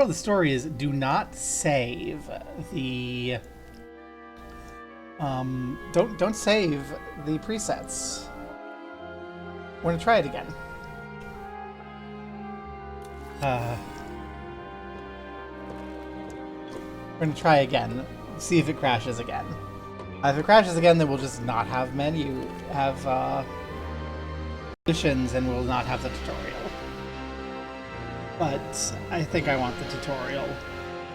Well, the story is do not save the don't save the presets. We're gonna try it again. We're gonna try again. See if it crashes again. If it crashes again, then we'll just not have conditions, and we'll not have the tutorial. But I think I want the tutorial.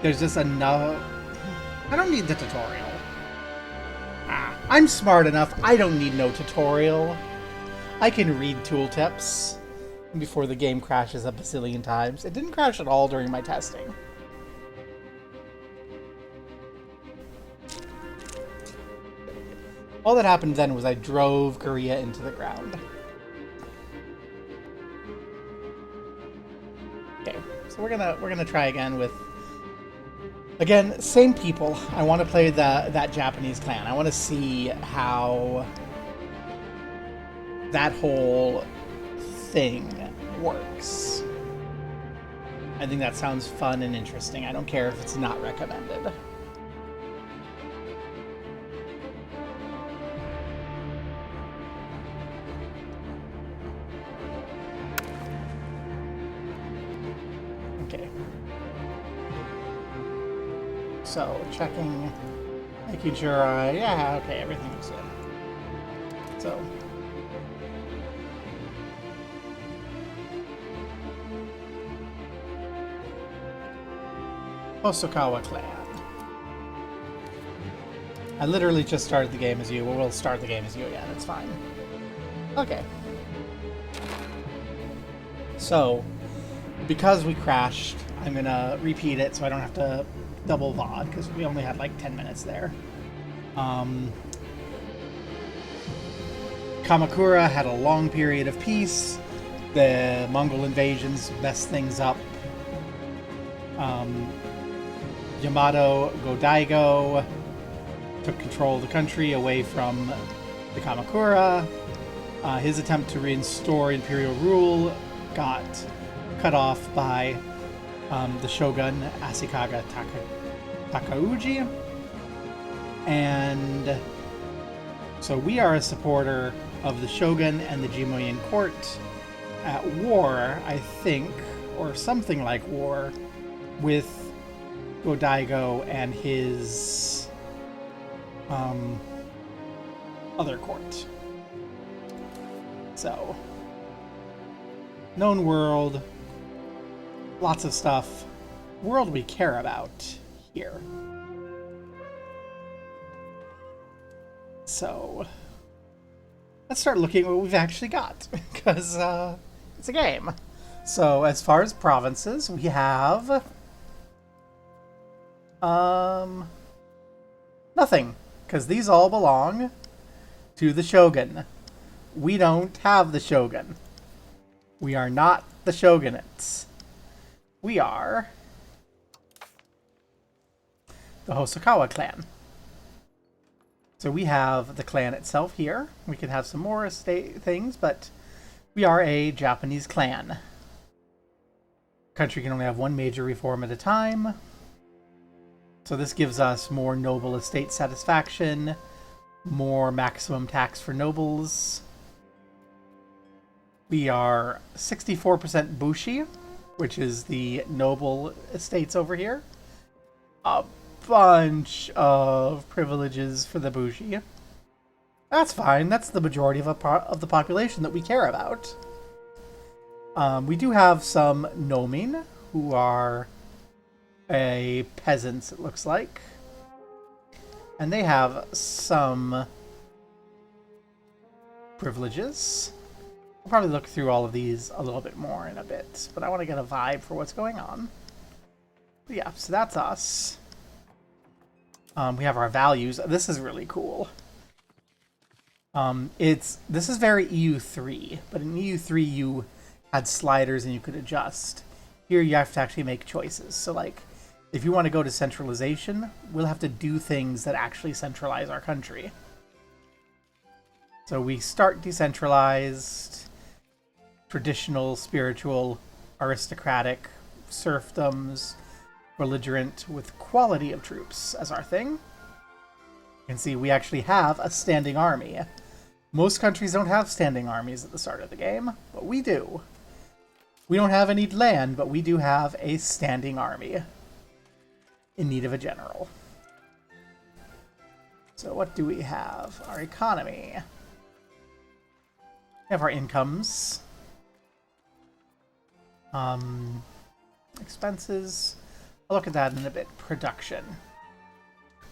There's just enough. I don't need the tutorial. I'm smart enough. I don't need no tutorial. I can read tooltips before the game crashes a bazillion times. It didn't crash at all during my testing. All that happened then was I drove Korea into the ground. Okay, so we're gonna try again with, again, same people. I want to play that Japanese clan. I want to see how that whole thing works. I think that sounds fun and interesting. I don't care if it's not recommended. Okay. So, checking, making sure yeah, okay, everything looks good. So, Hosokawa clan. I literally just started the game as you. We'll start the game as you again. It's fine. Okay. So, because we crashed, I'm gonna repeat it so I don't have to double VOD, because we only had like 10 minutes there. Kamakura had a long period of peace. The Mongol invasions messed things up. Yamato Godaigo took control of the country away from the Kamakura. His attempt to restore imperial rule got cut off by the shogun Ashikaga Takauji. And so we are a supporter of the shogun and the Jimoyin court at war, I think, or something like war, with Godaigo and his other court. So, known world, lots of stuff. World we care about here. So, let's start looking at what we've actually got, because it's a game. So, as far as provinces, we have nothing, because these all belong to the shogun. We don't have the shogun. We are not the shogunates. We are the Hosokawa clan. So we have the clan itself here. We can have some more estate things, but we are a Japanese clan. Country can only have one major reform at a time. So this gives us more noble estate satisfaction, more maximum tax for nobles. We are 64% Bushi, which is the noble estates over here. A bunch of privileges for the Bushi. That's fine. That's the majority of the population that we care about. We do have some Nomin, who are peasants, it looks like. And they have some privileges. We'll probably look through all of these a little bit more in a bit, but I want to get a vibe for what's going on. But yeah, so that's us. We have our values. This is really cool. This is very EU3, but in EU3 you had sliders and you could adjust. Here you have to actually make choices. So like, if you want to go to centralization, we'll have to do things that actually centralize our country. So we start decentralized, traditional, spiritual, aristocratic, serfdoms, belligerent with quality of troops as our thing. You can see we actually have a standing army. Most countries don't have standing armies at the start of the game, but we do. We don't have any land, but we do have a standing army in need of a general. So what do we have? Our economy. We have our incomes. Expenses. I'll look at that in a bit. Production.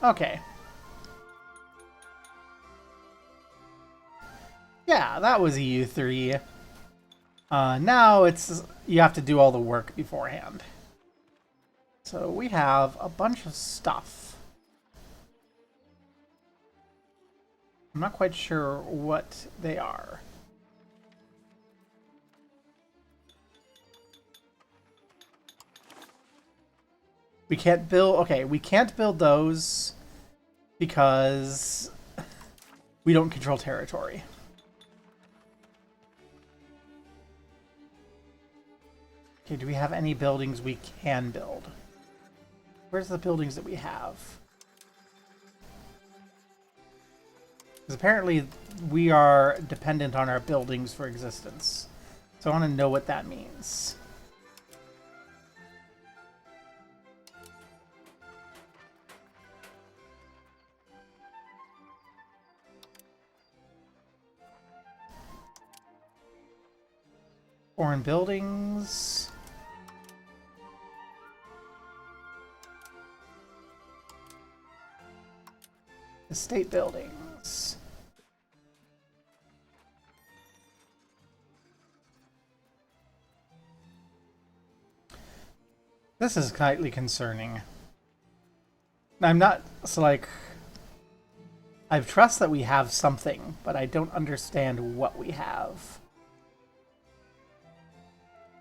Okay. Yeah, that was EU3. Now it's you have to do all the work beforehand. So we have a bunch of stuff. I'm not quite sure what they are. We can't build... Okay, we can't build those because we don't control territory. Okay, do we have any buildings we can build? Where's the buildings that we have? Because apparently we are dependent on our buildings for existence. So I want to know what that means. Foreign buildings. Estate buildings. This is slightly concerning. I'm not... So, like... I trust that we have something, but I don't understand what we have.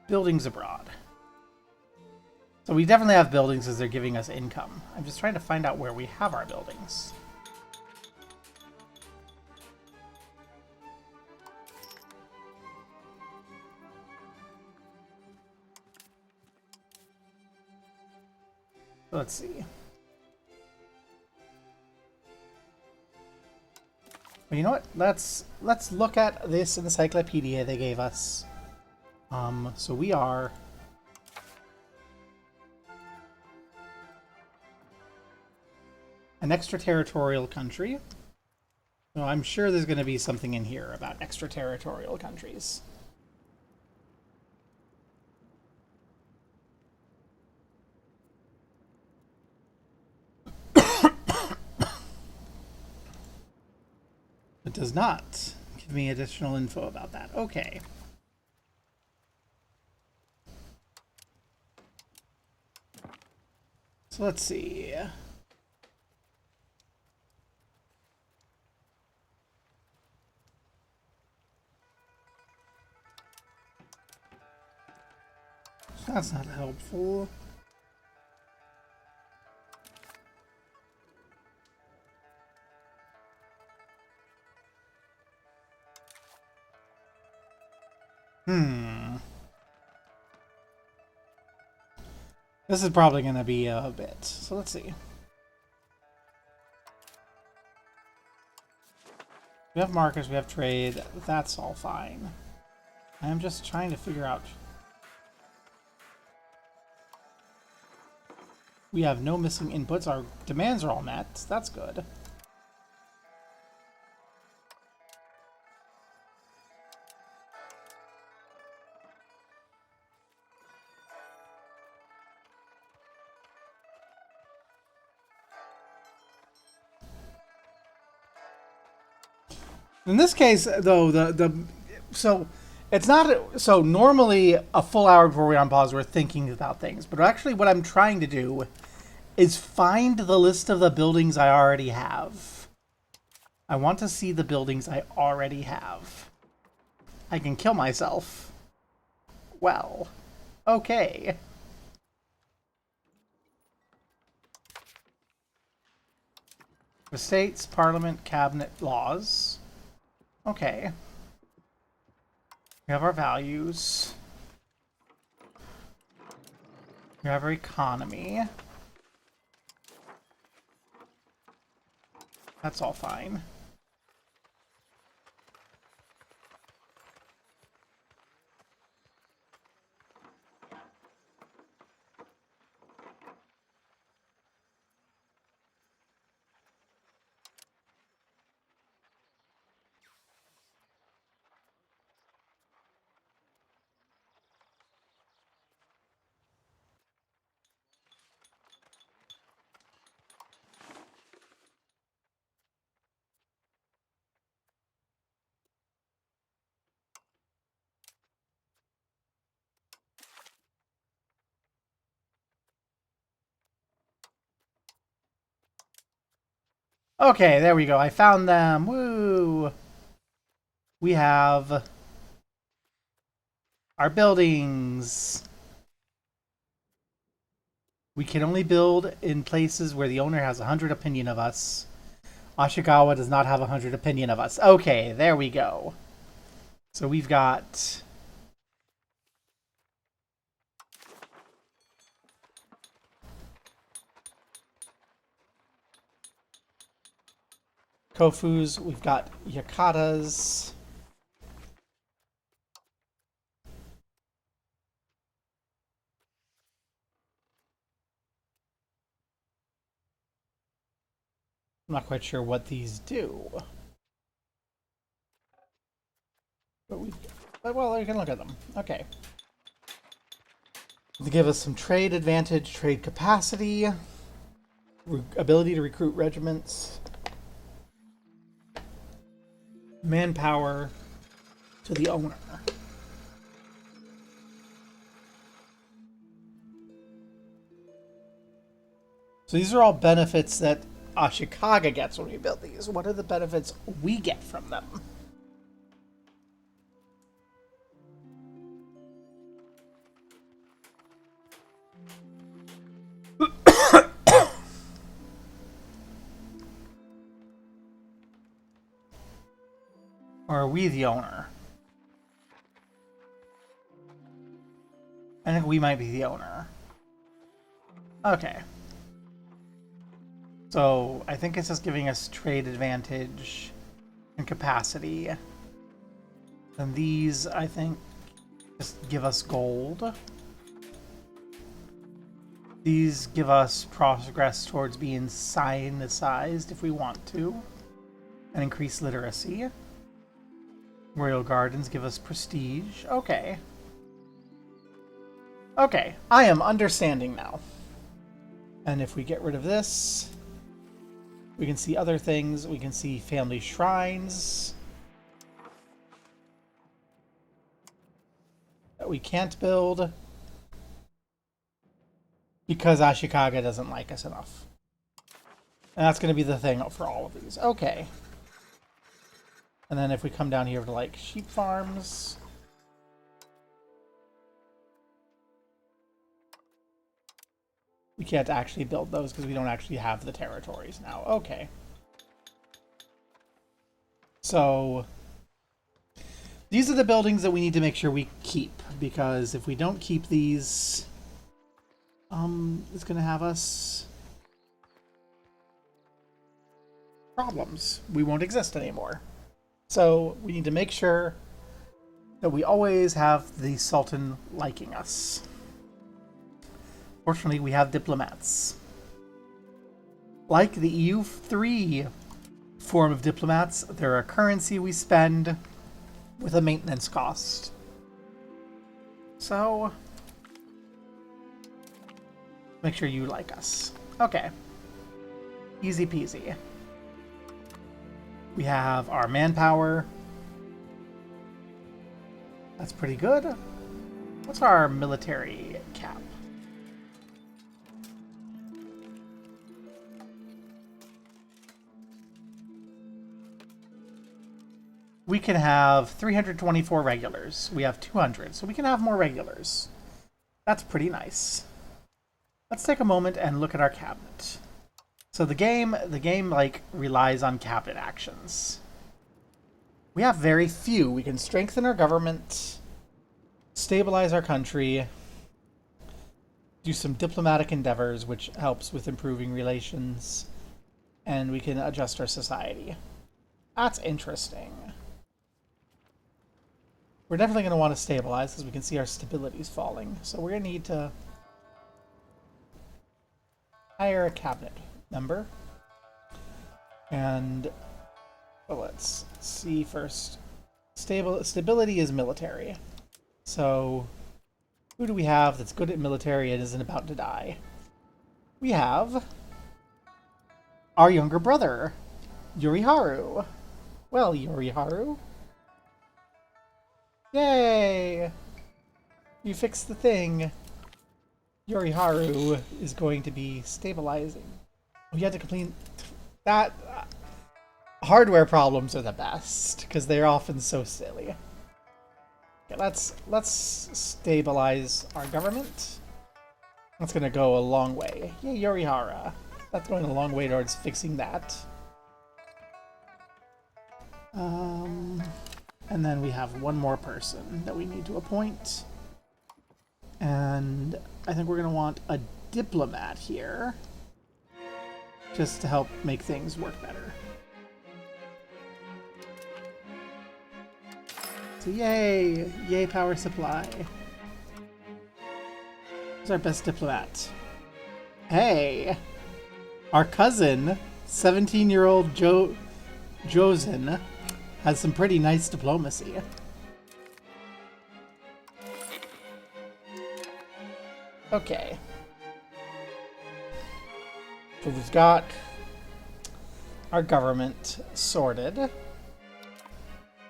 Buildings abroad. So we definitely have buildings as they're giving us income. I'm just trying to find out where we have our buildings. Let's see. Well, you know what? Let's look at this encyclopedia they gave us. So we are an extraterritorial country. So I'm sure there's going to be something in here about extraterritorial countries. It does not give me additional info about that. Okay. So let's see. That's not helpful. This is probably going to be a bit. So let's see. We have markets, we have trade. That's all fine. I'm just trying to figure out. We have no missing inputs. Our demands are all met. That's good. In this case, though, so it's not so normally a full hour before we're on pause, we're thinking about things. But actually, what I'm trying to do is find the list of the buildings I already have. I want to see the buildings I already have. I can kill myself. Well, okay. Estates, Parliament, Cabinet, Laws. Okay. We have our values. We have our economy. That's all fine. Okay, there we go. I found them. Woo! We have our buildings. We can only build in places where the owner has 100 opinion of us. Hosokawa does not have 100 opinion of us. Okay, there we go. So we've got... Kofus, we've got Yakatas. I'm not quite sure what these do. But well, you can look at them. Okay. They give us some trade advantage, trade capacity, ability to recruit regiments, manpower to the owner. So these are all benefits that Ashikaga gets when we build these. What are the benefits we get from them? Or are we the owner? I think we might be the owner. Okay. So I think it's just giving us trade advantage and capacity. And these, I think, just give us gold. These give us progress towards being Scienticized if we want to. And increase literacy. Royal Gardens give us prestige. Okay. Okay, I am understanding now. And if we get rid of this, we can see other things. We can see family shrines that we can't build because Ashikaga doesn't like us enough. And that's going to be the thing for all of these. Okay. And then if we come down here to like sheep farms, we can't actually build those because we don't actually have the territories now. Okay. So these are the buildings that we need to make sure we keep, because if we don't keep these, it's going to have us problems. We won't exist anymore. So we need to make sure that we always have the Sultan liking us. Fortunately, we have diplomats. Like the EU3 form of diplomats, they're a currency we spend with a maintenance cost. So, make sure you like us. Okay. Easy peasy. We have our manpower. That's pretty good. What's our military cap? We can have 324 regulars. We have 200, so we can have more regulars. That's pretty nice. Let's take a moment and look at our cabinet. So the game like relies on cabinet actions. We have very few. We can strengthen our government, stabilize our country, do some diplomatic endeavors, which helps with improving relations, and we can adjust our society. That's interesting. We're definitely going to want to stabilize because we can see our stability is falling. So we're going to need to hire a cabinet member. And well, let's see first. Stability is military. So who do we have that's good at military and isn't about to die? We have our younger brother, Yuriharu. Well, Yuriharu. Yay! You fixed the thing. Yuriharu is going to be stabilizing. We had to complete that. Hardware problems are the best because they're often so silly. Okay, let's stabilize our government. That's gonna go a long way. Yay, Yorihara. That's going a long way towards fixing that. And then we have one more person that we need to appoint. And I think we're going to want a diplomat here. Just to help make things work better. So yay! Yay power supply. Who's our best diplomat? Hey! Our cousin, 17-year-old Josen, has some pretty nice diplomacy. Okay. So we've got our government sorted.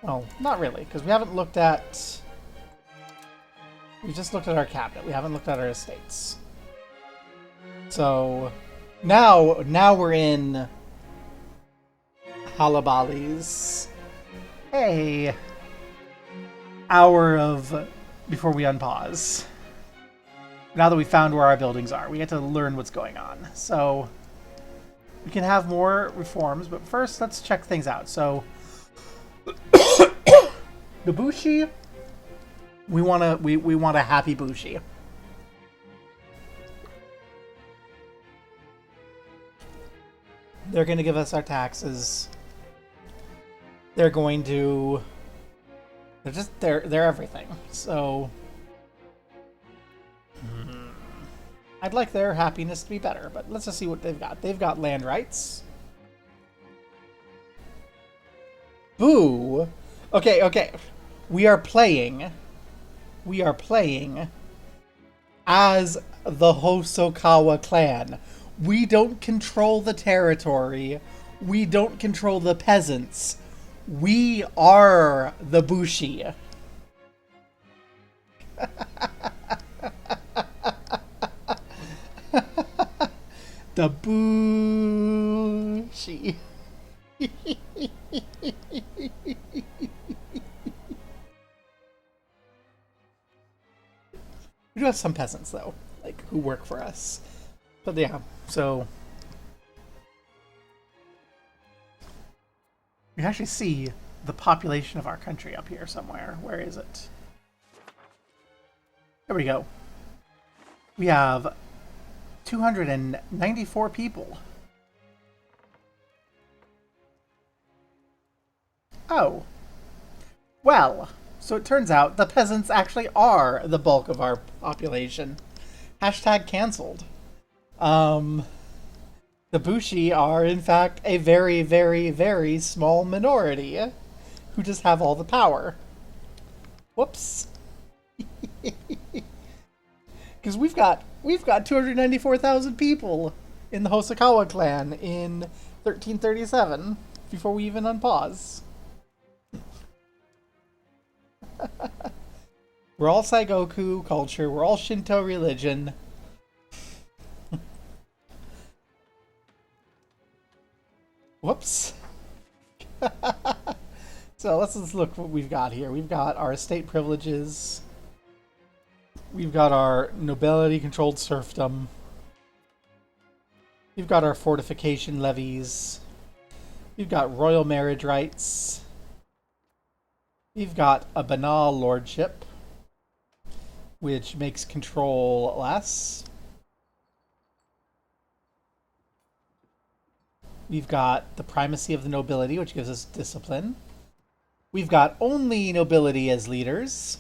Well, not really, because we haven't looked at... We just looked at our cabinet. We haven't looked at our estates. So now we're in Halabali's. Hey, hour of before we unpause. Now that we found where our buildings are, we get to learn what's going on. So we can have more reforms, but first let's check things out. So the Bushi, we want a happy Bushi. They're going to give us our taxes. They're going to... They're everything. So... I'd like their happiness to be better, but let's just see what they've got. They've got land rights. Boo! Okay. We are playing as the Hosokawa clan. We don't control the territory. We don't control the peasants. We are the Bushi. The Bushi. We do have some peasants, though, like, who work for us. But yeah, so... We actually see the population of our country up here somewhere. Where is it? There we go. We have 294 people. Oh. Well, so it turns out the peasants actually are the bulk of our population. Hashtag cancelled. The Bushi are, in fact, a very, very, very small minority who just have all the power. Whoops. Because we've got 294,000 people in the Hosokawa clan in 1337 before we even unpause. We're all Saigoku culture. We're all Shinto religion. Whoops. So let's just look what we've got here. We've got our estate privileges. We've got our nobility-controlled serfdom. We've got our fortification levies. We've got royal marriage rights. We've got a banal lordship, which makes control less. We've got the primacy of the nobility, which gives us discipline. We've got only nobility as leaders.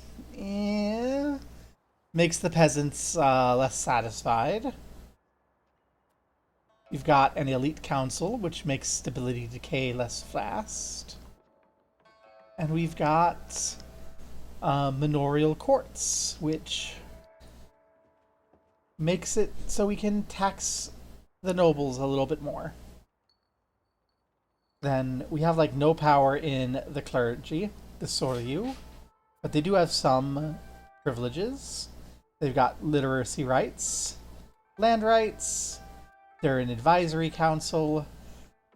Makes the peasants less satisfied. We've got an elite council, which makes stability decay less fast. And we've got manorial courts, which makes it so we can tax the nobles a little bit more. Then we have like no power in the clergy, the Soryu, but they do have some privileges. They've got literacy rights, land rights, they're an advisory council,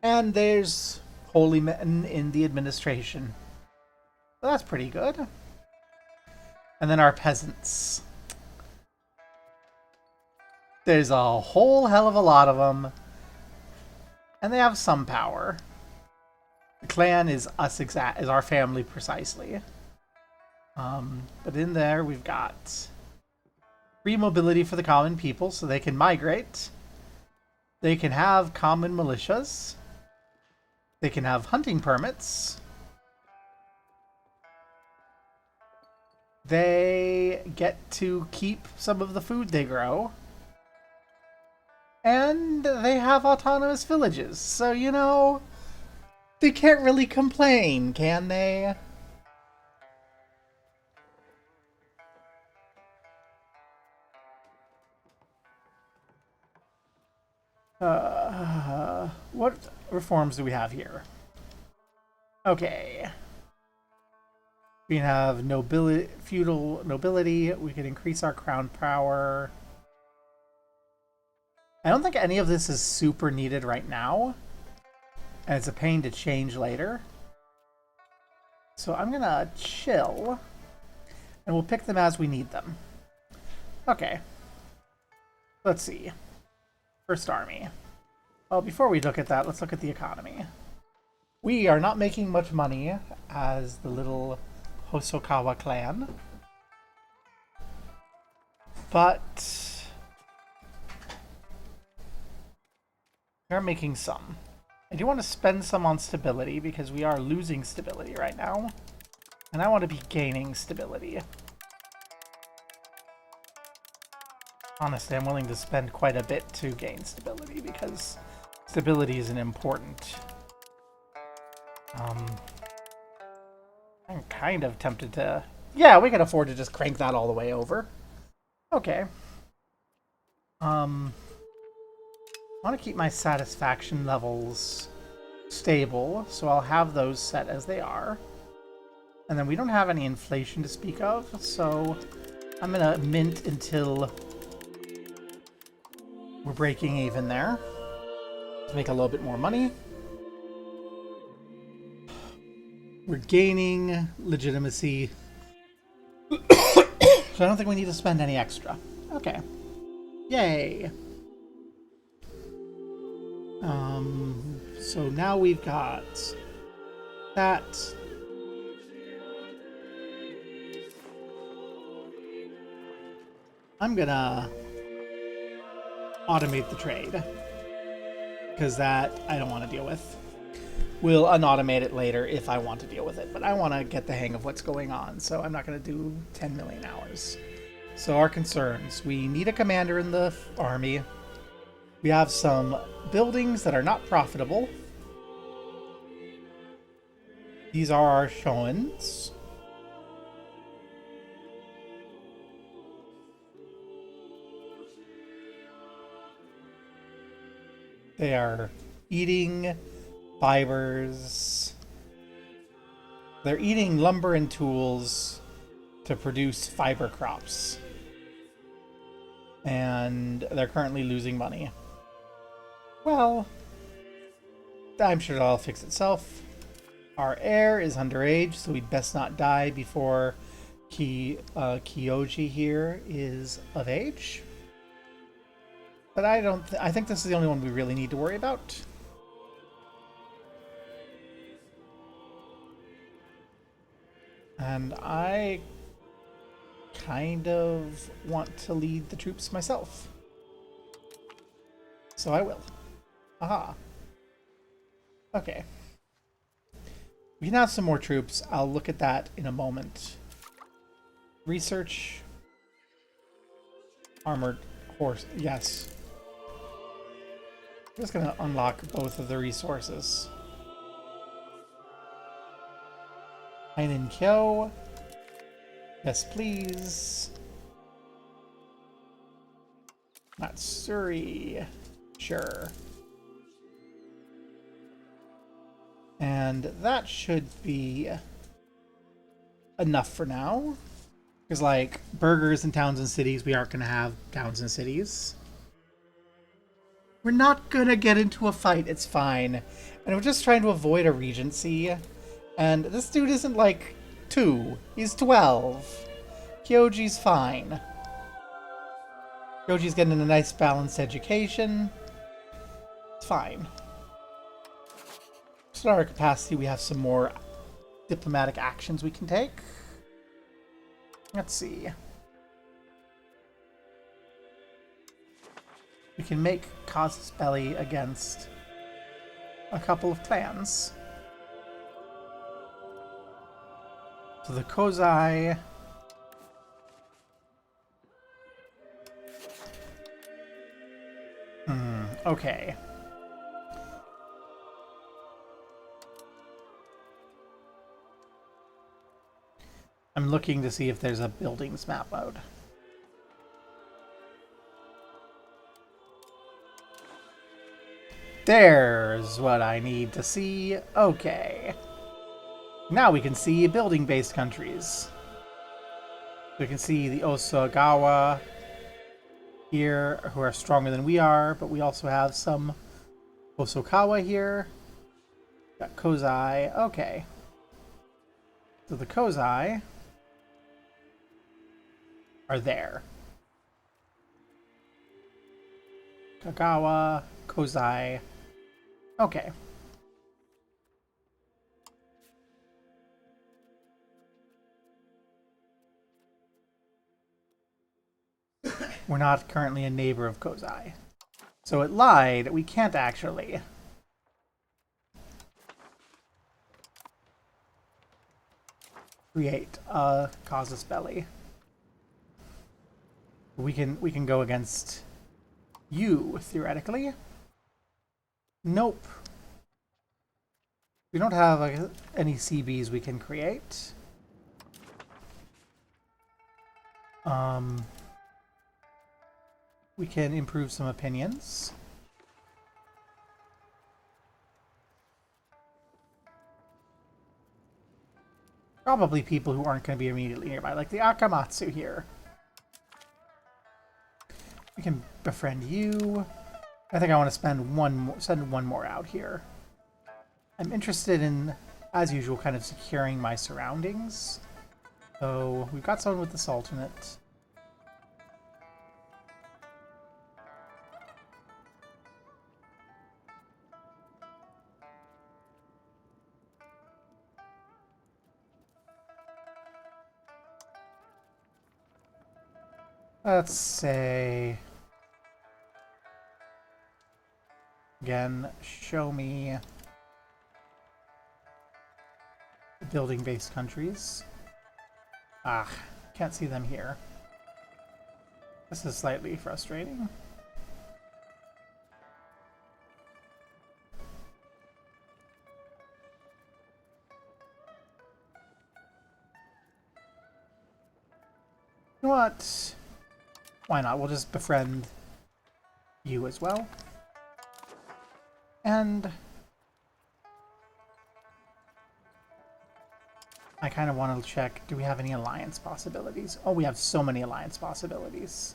and there's holy men in the administration. So that's pretty good. And then our peasants. There's a whole hell of a lot of them, and they have some power. The clan is us is our family precisely. But in there we've got free mobility for the common people, so they can migrate. They can have common militias. They can have hunting permits. They get to keep some of the food they grow. And they have autonomous villages, so you know, they can't really complain, can they? What reforms do we have here? Okay. We can have nobility, feudal nobility. We can increase our crown power. I don't think any of this is super needed right now. And it's a pain to change later. So I'm gonna chill. And we'll pick them as we need them. Okay. Let's see. First army. Well, before we look at that, let's look at the economy. We are not making much money as the little Hosokawa clan. But we are making some. I do want to spend some on stability because we are losing stability right now. And I want to be gaining stability. Honestly, I'm willing to spend quite a bit to gain stability because stability is an important. I'm kind of tempted to. Yeah, we can afford to just crank that all the way over. Okay. I want to keep my satisfaction levels stable, so I'll have those set as they are. And then we don't have any inflation to speak of, so I'm gonna mint until we're breaking even there to make a little bit more money. We're gaining legitimacy, so I don't think we need to spend any extra. Okay. Yay. So now we've got that. I'm gonna automate the trade because that I don't want to deal with. We'll unautomate it later if I want to deal with it, but I want to get the hang of what's going on, so I'm not going to do 10 million hours. So our concerns. We need a commander in the army. We have some buildings that are not profitable. These are our Shoins. They are eating fibers. They're eating lumber and tools to produce fiber crops. And they're currently losing money. Well, I'm sure it'll fix itself. Our heir is underage, so we'd best not die before Kyoji here is of age. But I think this is the only one we really need to worry about. And I kind of want to lead the troops myself. So I will. Aha. Okay. We can have some more troops. I'll look at that in a moment. Research. Armored horse. Yes. I'm just going to unlock both of the resources. Ainin Kyo. Yes, please. Matsuri. Sure. And that should be enough for now. Because, like, burgers in towns and cities, we aren't going to have towns and cities. We're not going to get into a fight. It's fine. And we're just trying to avoid a regency. And this dude isn't, like, 2. He's 12. Kyoji's fine. Kyoji's getting a nice balanced education. It's fine. So at our capacity, we have some more diplomatic actions we can take. Let's see. We can make casus belli against a couple of clans. So the Kozai. Okay. I'm looking to see if there's a buildings map mode. There's what I need to see. Okay. Now we can see building-based countries. We can see the Hosokawa here, who are stronger than we are, but we also have some Hosokawa here. Got Kozai. Okay. So the Kozai are there. Kagawa, Kozai. Okay. We're not currently a neighbor of Kozai. So it lied. We can't actually. Create a casus belli. We can go against you, theoretically. Nope. We don't have any CBs we can create. We can improve some opinions. Probably people who aren't going to be immediately nearby, like the Akamatsu here. We can befriend you. I think I want to send one more out here. I'm interested in, as usual, kind of securing my surroundings. So we've got someone with the Sultanate. Let's say, again, show me the building-based countries. Ah, can't see them here. This is slightly frustrating. You know what? Why not? We'll just befriend you as well. And I kind of want to check, do we have any alliance possibilities? Oh, we have so many alliance possibilities.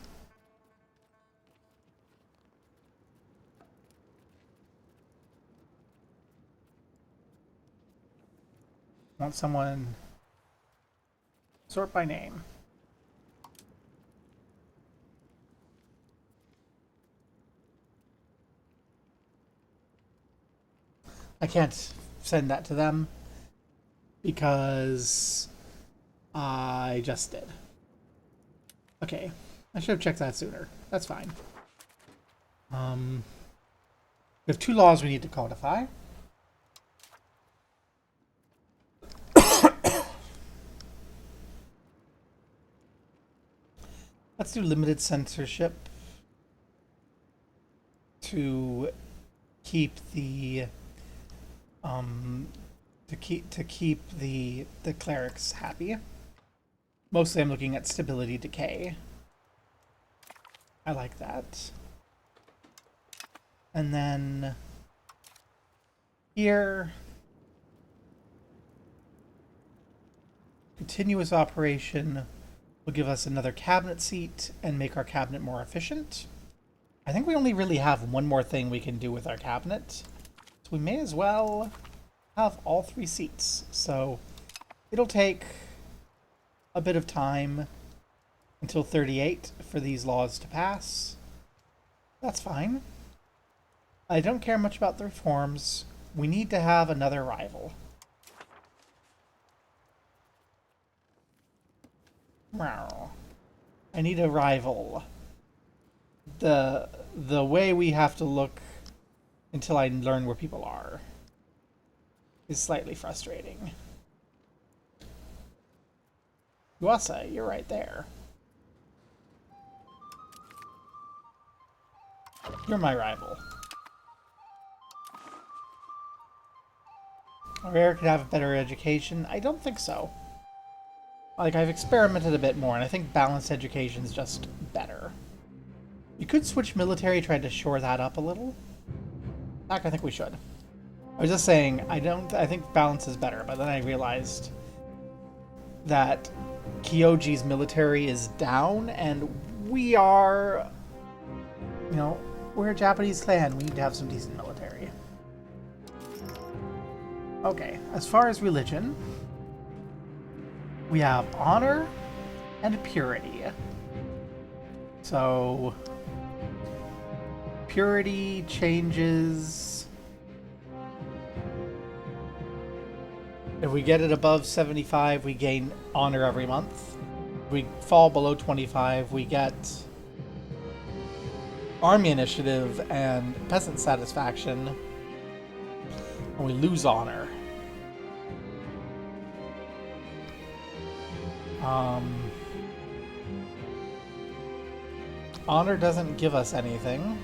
Want someone... Sort by name. I can't send that to them because I just did. Okay, I should have checked that sooner. That's fine. We have 2 laws we need to codify. Let's do limited censorship to keep the the clerics happy. Mostly I'm looking at stability decay. I like that. And then here, continuous operation will give us another cabinet seat and make our cabinet more efficient. I think we only really have one more thing we can do with our cabinet, so we may as well have all 3 seats. So it'll take a bit of time until 38 for these laws to pass. That's fine. I don't care much about the reforms. We need to have another rival. I need a rival. The way we have to look until I learn where people are is slightly frustrating. Yuasa, you're right there. You're my rival. Rare could have a better education. I don't think so. Like, I've experimented a bit more, and I think balanced education is just better. You could switch military, try to shore that up a little. In fact, I think we should. I was just saying, I think balance is better, but then I realized that Kyoji's military is down, and we are, you know, we're a Japanese clan. We need to have some decent military. Okay, as far as religion, we have honor and purity. So, purity changes. If we get it above 75, we gain honor every month. If we fall below 25, we get army initiative and peasant satisfaction, and we lose honor. Honor doesn't give us anything.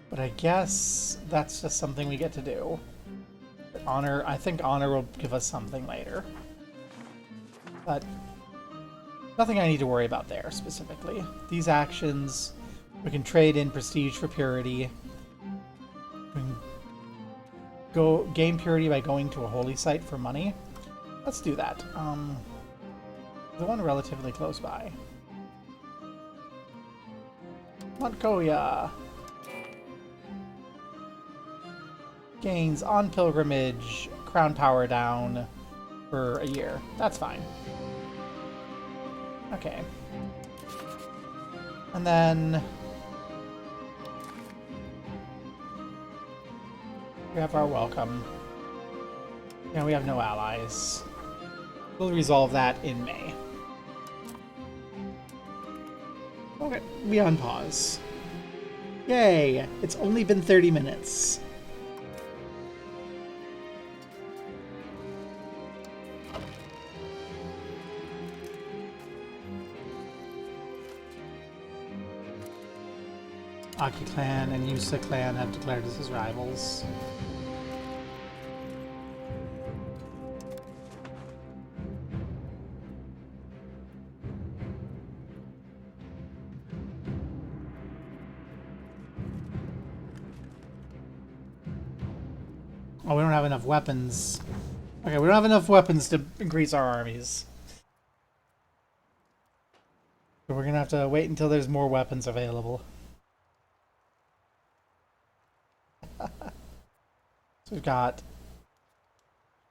But I guess that's just something we get to do. Honor, I think honor will give us something later. But nothing I need to worry about there specifically. These actions, we can trade in prestige for purity. We can gain purity by going to a holy site for money. Let's do that. The one relatively close by. Montgoya. Gains on pilgrimage, crown power down for a year. That's fine. Okay. And then we have our welcome. And we have no allies. We'll resolve that in May. Okay, we on pause. Yay! It's only been 30 minutes. Aki clan and Yusa clan have declared us as rivals. Oh, we don't have enough weapons. Okay, we don't have enough weapons to increase our armies. So we're gonna have to wait until there's more weapons available. So we've got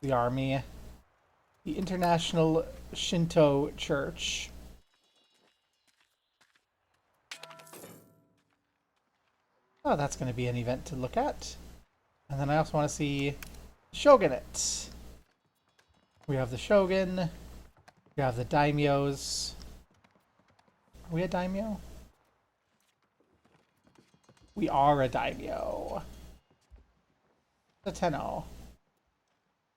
the army, the International Shinto Church, oh, that's going to be an event to look at. And then I also want to see Shogunate. We have the Shogun, we have the Daimyos, we a daimyo? We are a daimyo. The Tenno.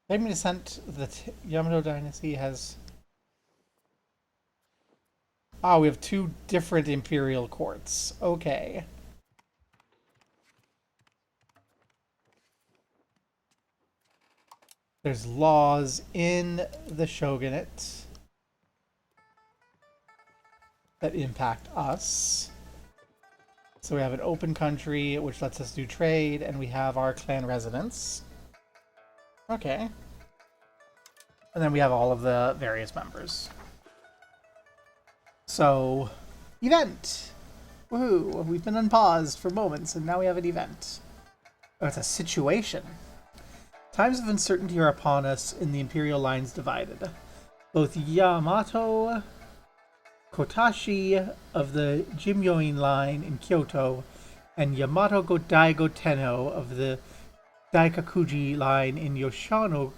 Claiming descent, the Yamato dynasty has... Ah, we have two different imperial courts. Okay. There's laws in the shogunate that impact us. So we have an open country, which lets us do trade, and we have our clan residence. Okay. And then we have all of the various members. So, event! Woohoo! We've been unpaused for moments, and now we have an event. Oh, it's a situation. Times of uncertainty are upon us in the imperial lines divided. Both Yamato Kotashi of the Jimyoin line in Kyoto and Yamato Daigo Tenno of the Daikakuji line in Yoshino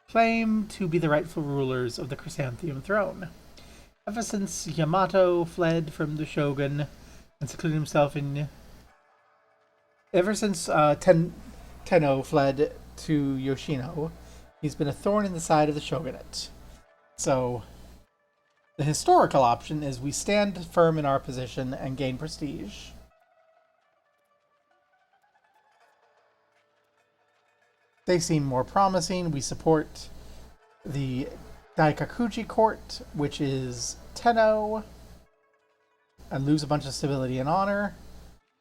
claim to be the rightful rulers of the Chrysanthemum throne. Ever since Yamato fled from the shogun and secluded himself in... Ever since Tenno fled to Yoshino, he's been a thorn in the side of the shogunate. So, the historical option is we stand firm in our position and gain prestige. They seem more promising. We support the Daikakuji court, which is Tenno, and lose a bunch of stability and honor,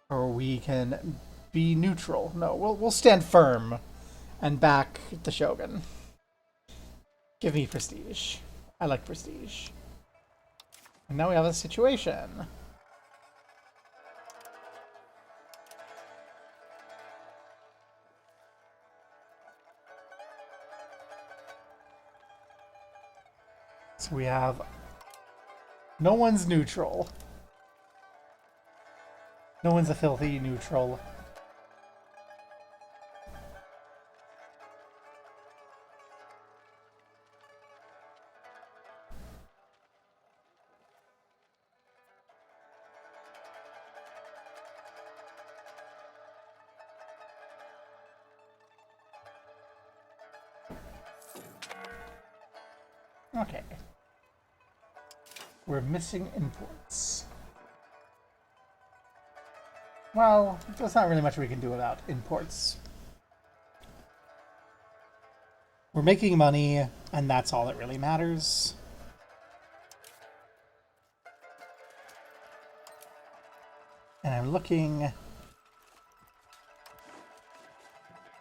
or we can be neutral. No, we'll stand firm and back the shogun. Give me prestige. I like prestige. And now we have a situation. So we have... No one's neutral. No one's a filthy neutral. Okay. We're missing imports. Well, there's not really much we can do about imports. We're making money, and that's all that really matters. And I'm looking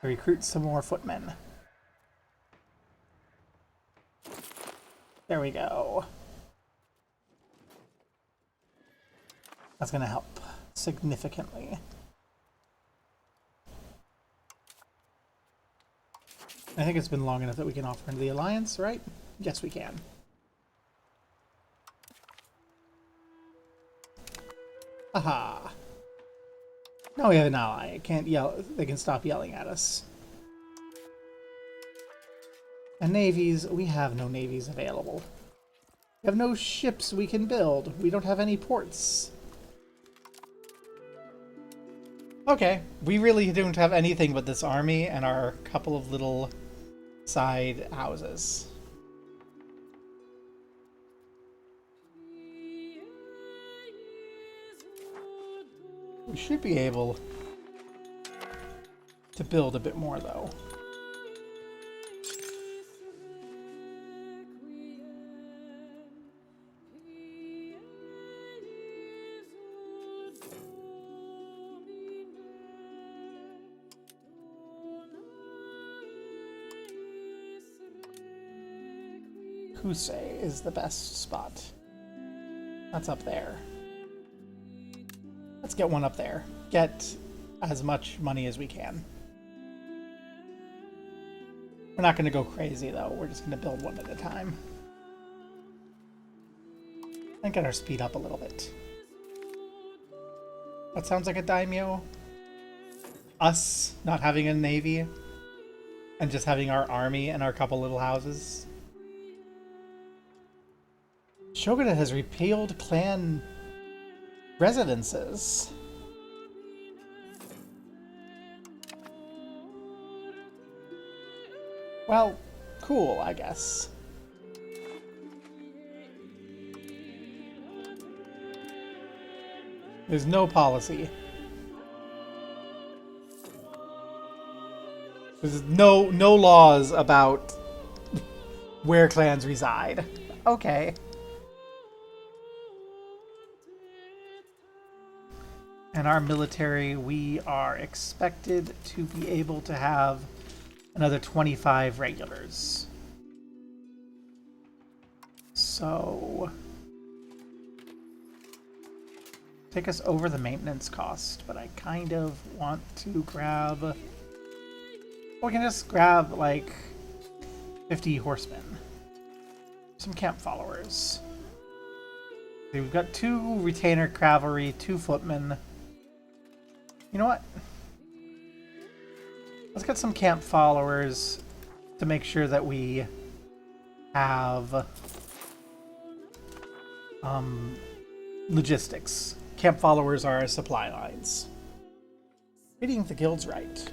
to recruit some more footmen. There we go. That's going to help significantly. I think it's been long enough that we can offer into the Alliance, right? Yes, we can. Aha! Now we have an ally. It can't yell. They can stop yelling at us. And navies, we have no navies available. We have no ships we can build. We don't have any ports. Okay, we really don't have anything but this army and our couple of little side houses. We should be able to build a bit more, though. Kusei is the best spot. That's up there. Let's get one up there. Get as much money as we can. We're not going to go crazy, though. We're just going to build one at a time. And get our speed up a little bit. That sounds like a daimyo. Us not having a navy. And just having our army and our couple little houses. Shogunate has repealed clan Residences. Well, cool, I guess. There's no policy. There's no laws about where clans reside. Okay. And our military, we are expected to be able to have another 25 regulars. So take us over the maintenance cost, but I kind of want to grab... We can just grab, like, 50 horsemen. Some camp followers. Okay, we've got 2 retainer cavalry, 2 footmen. You know what? Let's get some camp followers to make sure that we have logistics. Camp followers are our supply lines. Reading the guilds right.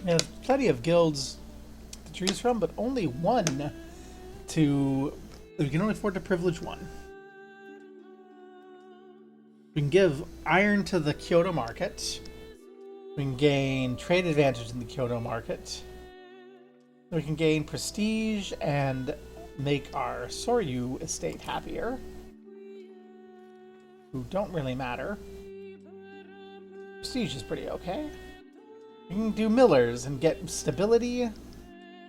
We have plenty of guilds to choose from, but only one to... We can only afford to privilege one. We can give iron to the Kyoto market. We can gain trade advantage in the Kyoto market. We can gain prestige and make our Soryu estate happier, who don't really matter. Prestige is pretty okay. We can do millers and get stability,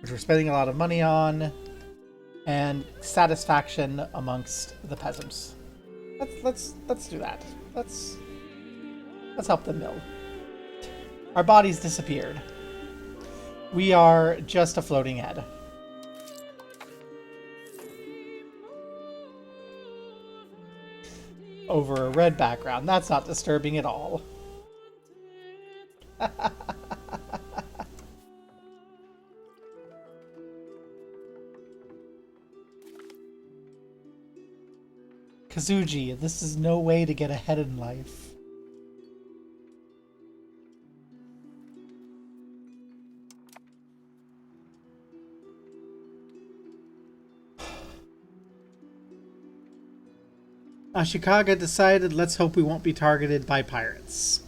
which we're spending a lot of money on, and satisfaction amongst the peasants. Let's do that. Let's help them mill. Our bodies disappeared. We are just a floating head. Over a red background. That's not disturbing at all. Kazuji, this is no way to get ahead in life. Ashikaga decided, let's hope we won't be targeted by pirates.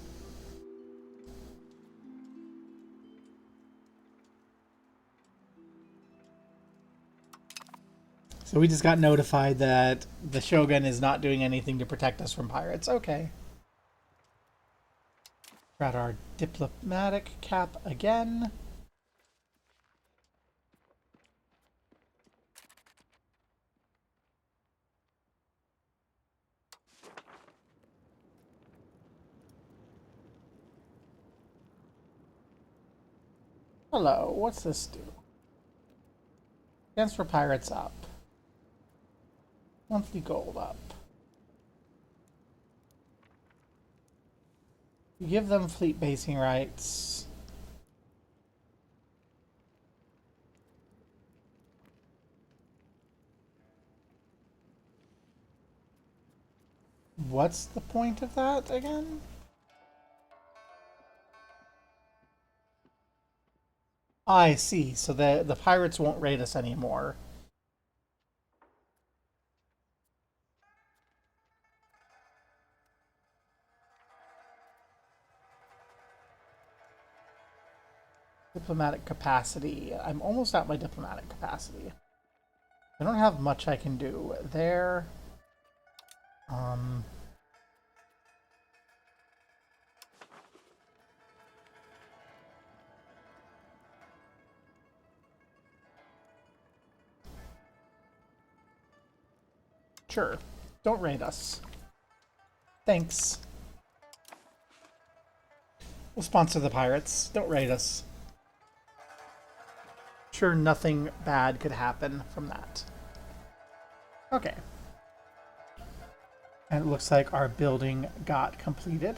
So we just got notified that the Shogun is not doing anything to protect us from pirates. Okay. We're at our diplomatic cap again. Hello, what's this do? Chance for pirates up. Monthly gold up. You give them fleet basing rights. What's the point of that again? I see. So the pirates won't raid us anymore. Diplomatic capacity. I'm almost at my diplomatic capacity. I don't have much I can do there. Sure. Don't raid us. Thanks. We'll sponsor the pirates. Don't raid us. Sure, nothing bad could happen from that. Okay. And it looks like our building got completed,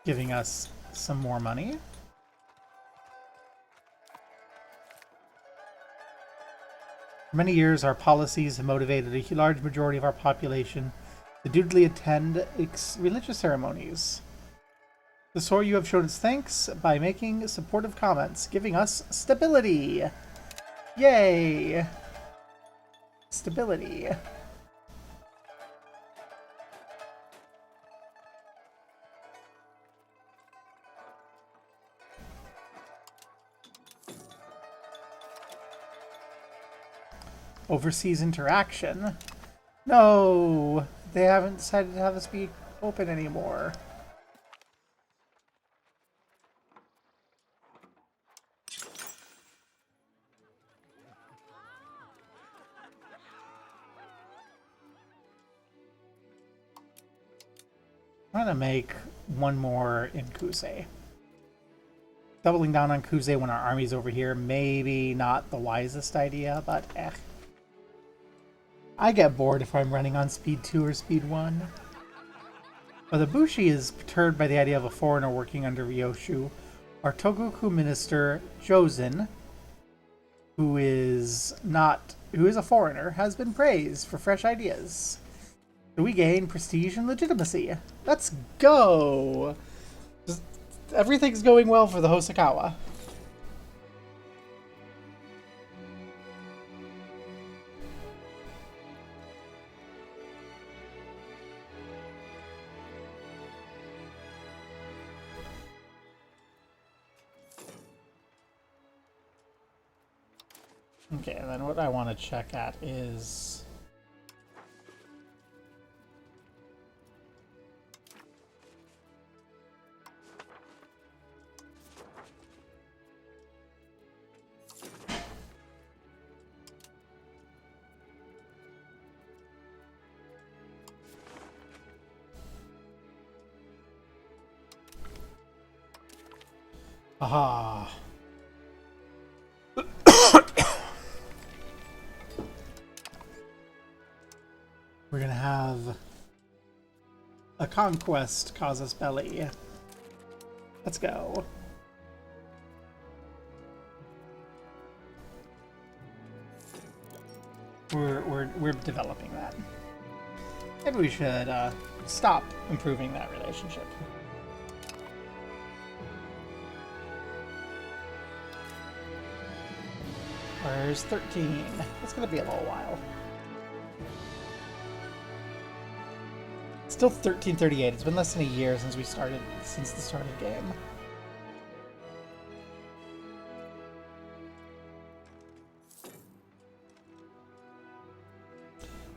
giving us some more money. many years, our policies have motivated a large majority of our population to dutifully attend religious ceremonies. The Soar you have shown its thanks by making supportive comments, giving us stability. Yay! Stability. Overseas interaction. No! They haven't decided to have us be open anymore. I'm gonna make one more in Kusei. Doubling down on Kusei when our army's over here, maybe not the wisest idea, but eh. I get bored if I'm running on speed 2 or speed 1. But the Bushi is perturbed by the idea of a foreigner working under Ryoshu. Our Togoku minister, Jozen, who is a foreigner, has been praised for fresh ideas. So we gain prestige and legitimacy. Let's go! Everything's going well for the Hosokawa. Okay, and then what I want to check at is... Aha! We're gonna have a conquest casus belli. Let's go. We're developing that. Maybe we should stop improving that relationship. Where's 13? It's gonna be a little while. Still 1338. It's been less than a year since the start of the game.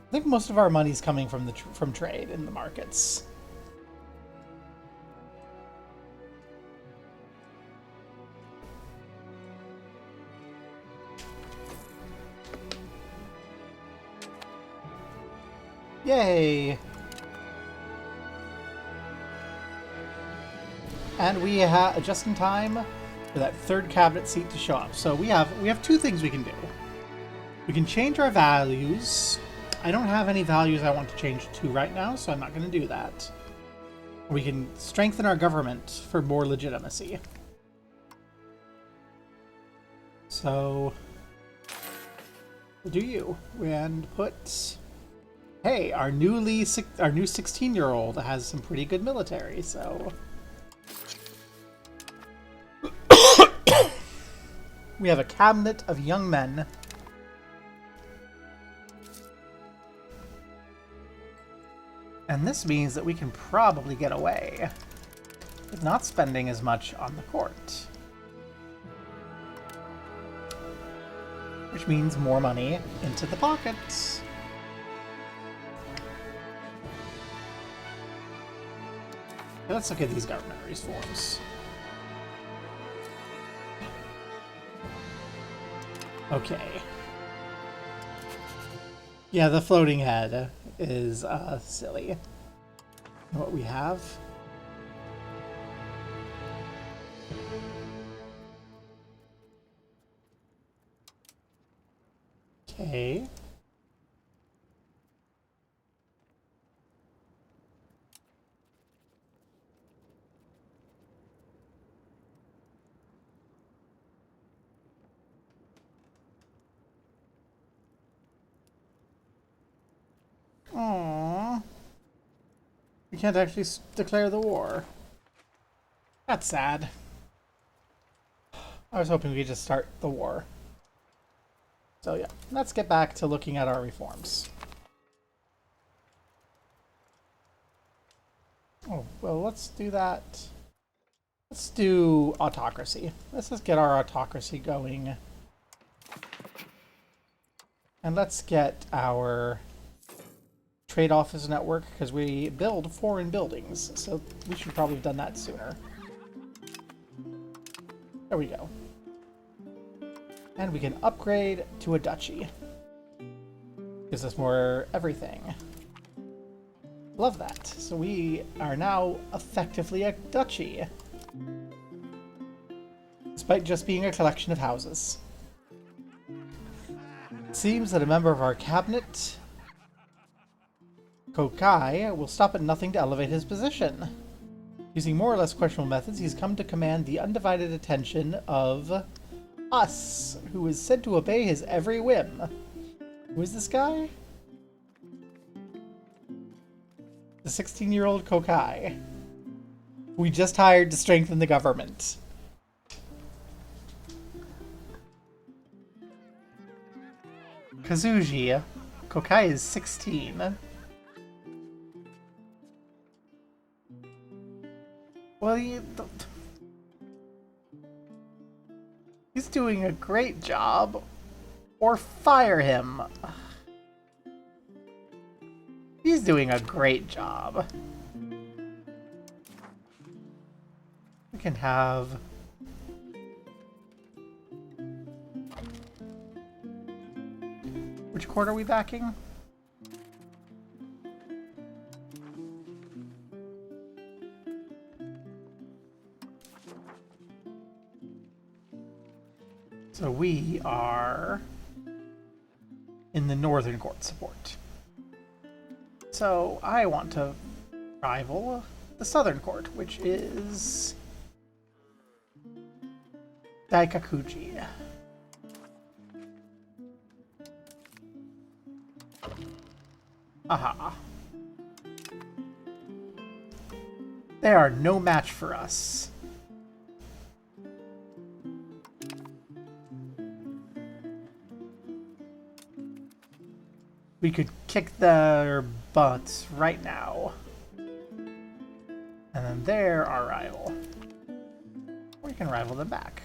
I think most of our money's coming from trade in the markets. Yay! And we have just in time for that third cabinet seat to show up. So we have two things we can do. We can change our values. I don't have any values I want to change to right now, so I'm not going to do that. We can strengthen our government for more legitimacy. So we'll do you and put. Hey, our new 16-year-old has some pretty good military, so. We have a cabinet of young men. And this means that we can probably get away with not spending as much on the court. Which means more money into the pockets. Okay, let's look at these government reforms. Okay. Yeah, the floating head is silly. What we have. Okay. Aww. We can't actually declare the war. That's sad. I was hoping we could just start the war. So yeah, let's get back to looking at our reforms. Oh, well, let's do that. Let's do autocracy. Let's just get our autocracy going. And let's get our trade office network, because we build foreign buildings, so we should probably have done that sooner. There we go. And we can upgrade to a duchy. Gives us more everything. Love that. So we are now effectively a duchy. Despite just being a collection of houses. It seems that a member of our cabinet, Kokai, will stop at nothing to elevate his position. Using more or less questionable methods, he's come to command the undivided attention of us, who is said to obey his every whim. Who is this guy? The 16-year-old Kokai. We just hired to strengthen the government. Kazuji. Kokai is 16. Well, he's doing a great job. Or fire him. He's doing a great job. We can have... Which court are we backing? So we are in the Northern Court support. So I want to rival the Southern Court, which is Daikakuji. Aha. They are no match for us. We could kick their butts right now. And then they're our rival. We can rival them back.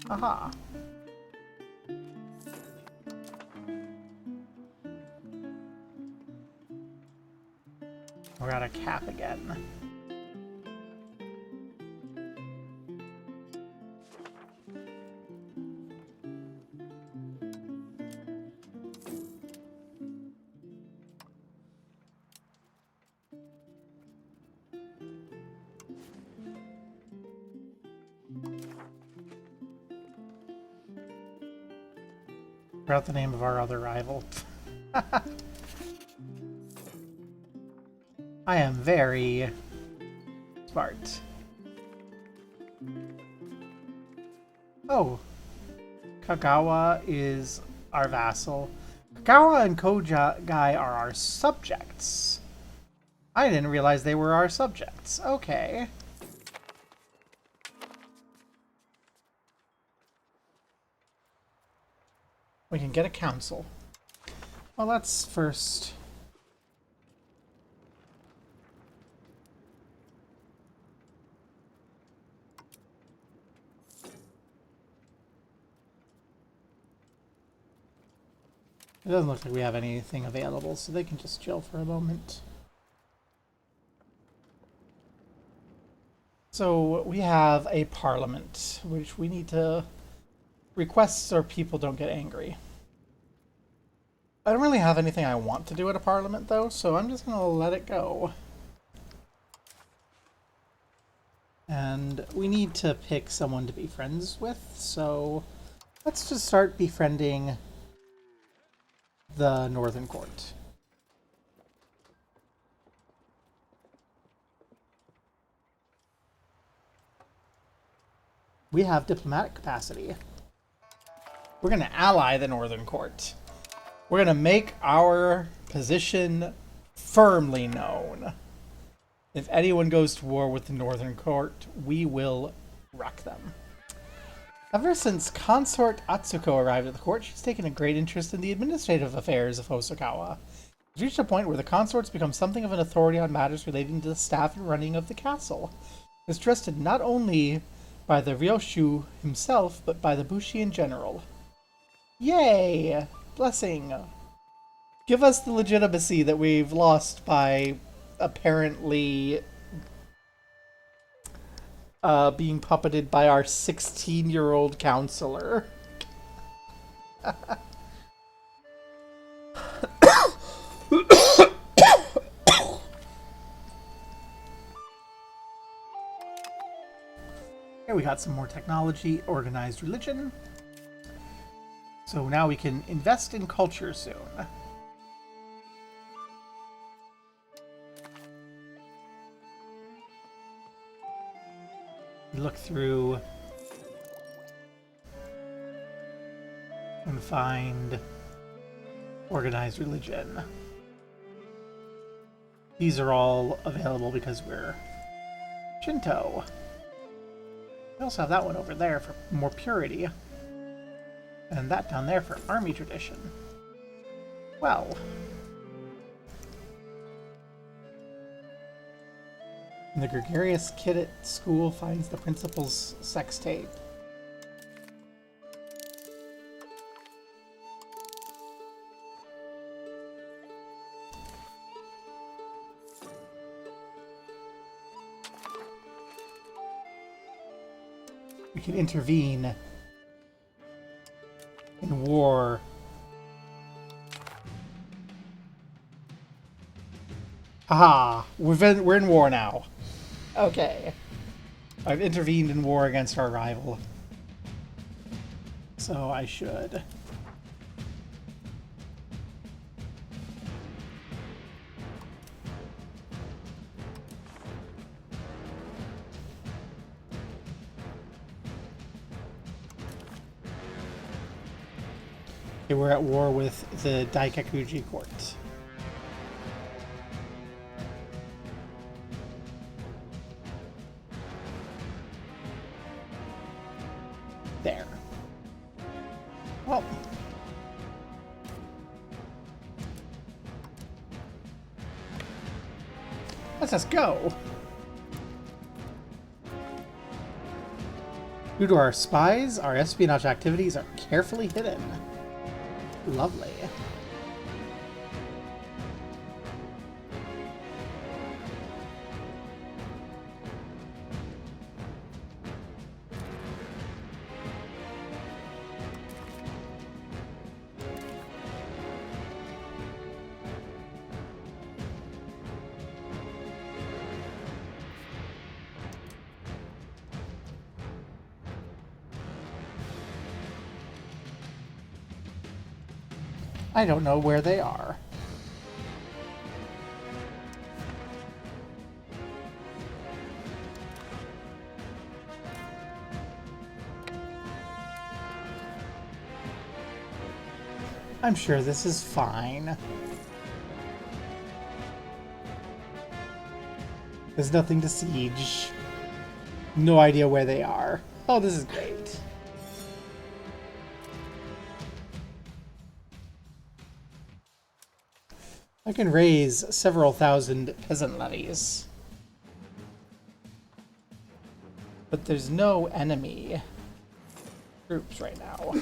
Aha. We're at a cap again. Forgot the name of our other rival. I am very smart. Oh, Kagawa is our vassal. Kagawa and Kogai are our subjects. I didn't realize they were our subjects. Okay. We can get a council. Well, let's first... It doesn't look like we have anything available, so they can just chill for a moment. So we have a parliament, which we need to request so people don't get angry. I don't really have anything I want to do at a parliament, though, so I'm just going to let it go. And we need to pick someone to be friends with, so let's just start befriending the Northern Court. We have diplomatic capacity. We're going to ally the Northern Court. We're going to make our position firmly known. If anyone goes to war with the Northern Court, we will wreck them. Ever since Consort Atsuko arrived at the court, she's taken a great interest in the administrative affairs of Hosokawa. It's reached a point where the consorts become something of an authority on matters relating to the staff and running of the castle. It's trusted not only by the Ryoshu himself, but by the Bushi in general. Yay! Blessing! Give us the legitimacy that we've lost by apparently being puppeted by our 16-year-old counselor. Here we got some more technology, organized religion. So now we can invest in culture soon. Look through and find organized religion. These are all available because we're Shinto. We also have that one over there for more purity. And that down there for army tradition. Well. And the gregarious kid at school finds the principal's sex tape. We can intervene in war. Haha, we're in war now. Okay. I've intervened in war against our rival. So I should. Okay, we're at war with the Daikakuji court. There. Well. Let's just go. Due to our spies, our espionage activities are carefully hidden. Lovely. I don't know where they are. I'm sure this is fine. There's nothing to siege. No idea where they are. Oh, this is great. I can raise several thousand peasant levies. But there's no enemy troops right now.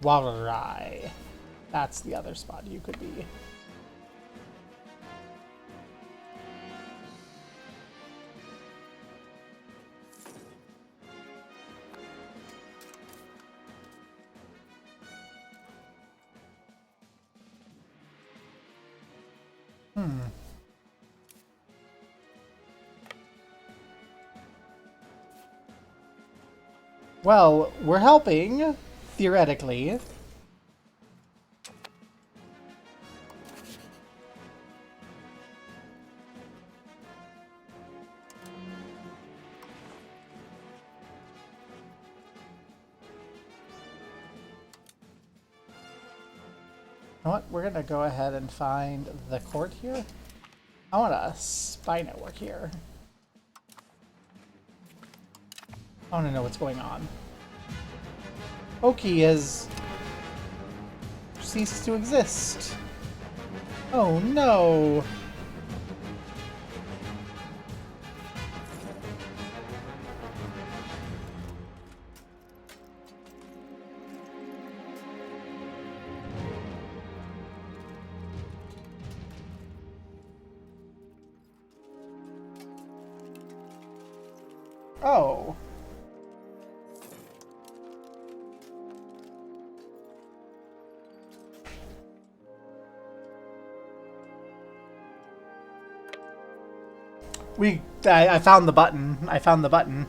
Wararai. That's the other spot you could be. Well, we're helping, theoretically. You know what? We're gonna go ahead and find the court here. I want a spy network here. I want to know what's going on. Oki has ceased to exist. Oh no! Oh. I found the button. I found the button.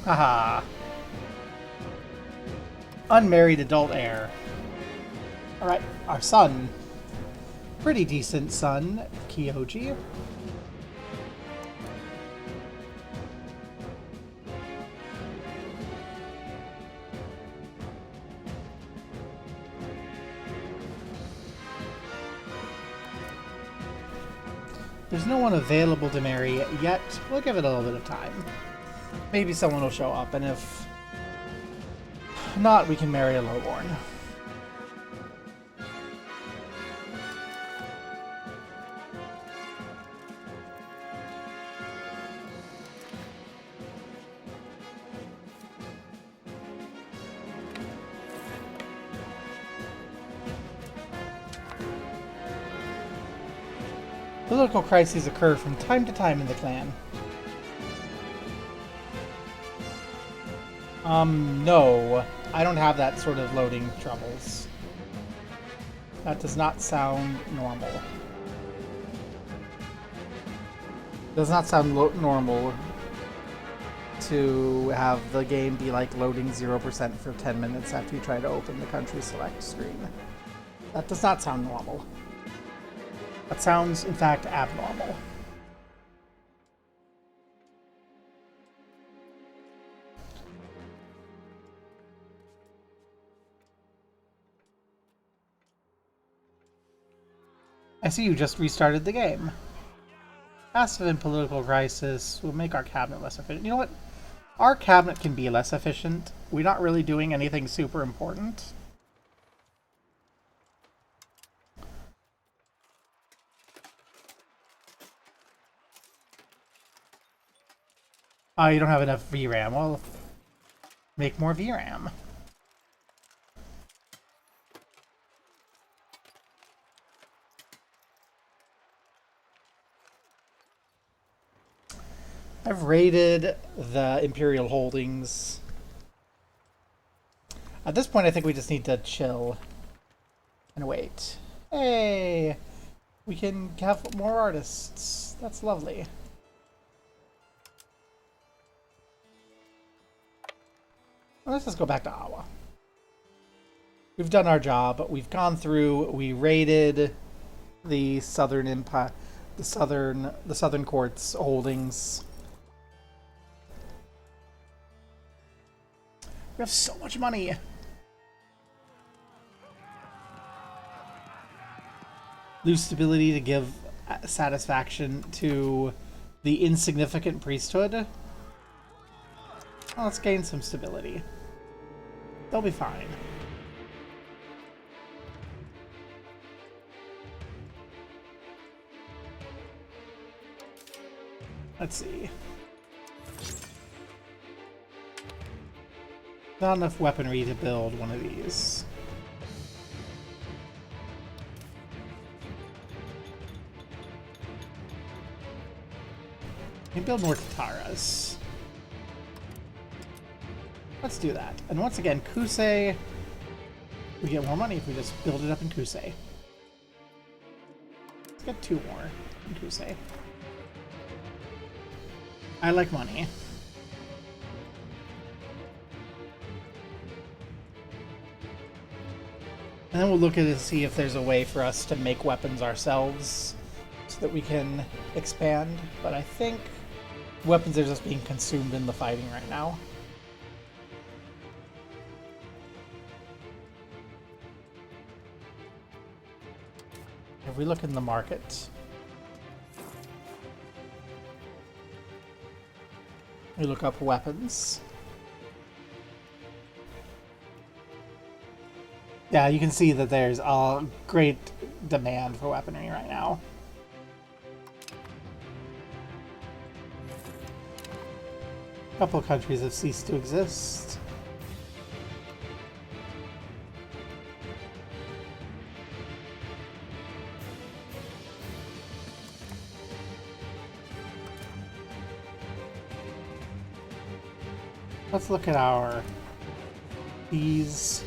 Haha. Unmarried adult heir. Alright, our son. Pretty decent son, Kyoji. There's no one available to marry yet. We'll give it a little bit of time. Maybe someone will show up, and if not, we can marry a lowborn. Political crises occur from time to time in the clan. No. I don't have that sort of loading troubles. That does not sound normal. Does not sound normal to have the game be like loading 0% for 10 minutes after you try to open the country select screen. That does not sound normal. That sounds, in fact, abnormal. I see you just restarted the game. Massive and political crisis will make our cabinet less efficient. You know what? Our cabinet can be less efficient. We're not really doing anything super important. You don't have enough VRAM. Well, make more VRAM. I've raided the Imperial holdings. At this point, I think we just need to chill and wait. Hey! We can have more artists. That's lovely. Well, let's just go back to Awa. We've done our job. We've gone through. We raided the Southern Empire, the Southern Court's holdings. We have so much money. Lose stability to give satisfaction to the insignificant priesthood. Well, let's gain some stability. They'll be fine. Let's see. Not enough weaponry to build one of these. We can build more Tataras. Let's do that. And once again, Kusei, we get more money if we just build it up in Kusei. Let's get 2 more in Kusei. I like money. And then we'll look at it to see if there's a way for us to make weapons ourselves so that we can expand. But I think weapons are just being consumed in the fighting right now. If we look in the market, we look up weapons. Yeah, you can see that there's a great demand for weaponry right now. A couple of countries have ceased to exist. Let's look at our these.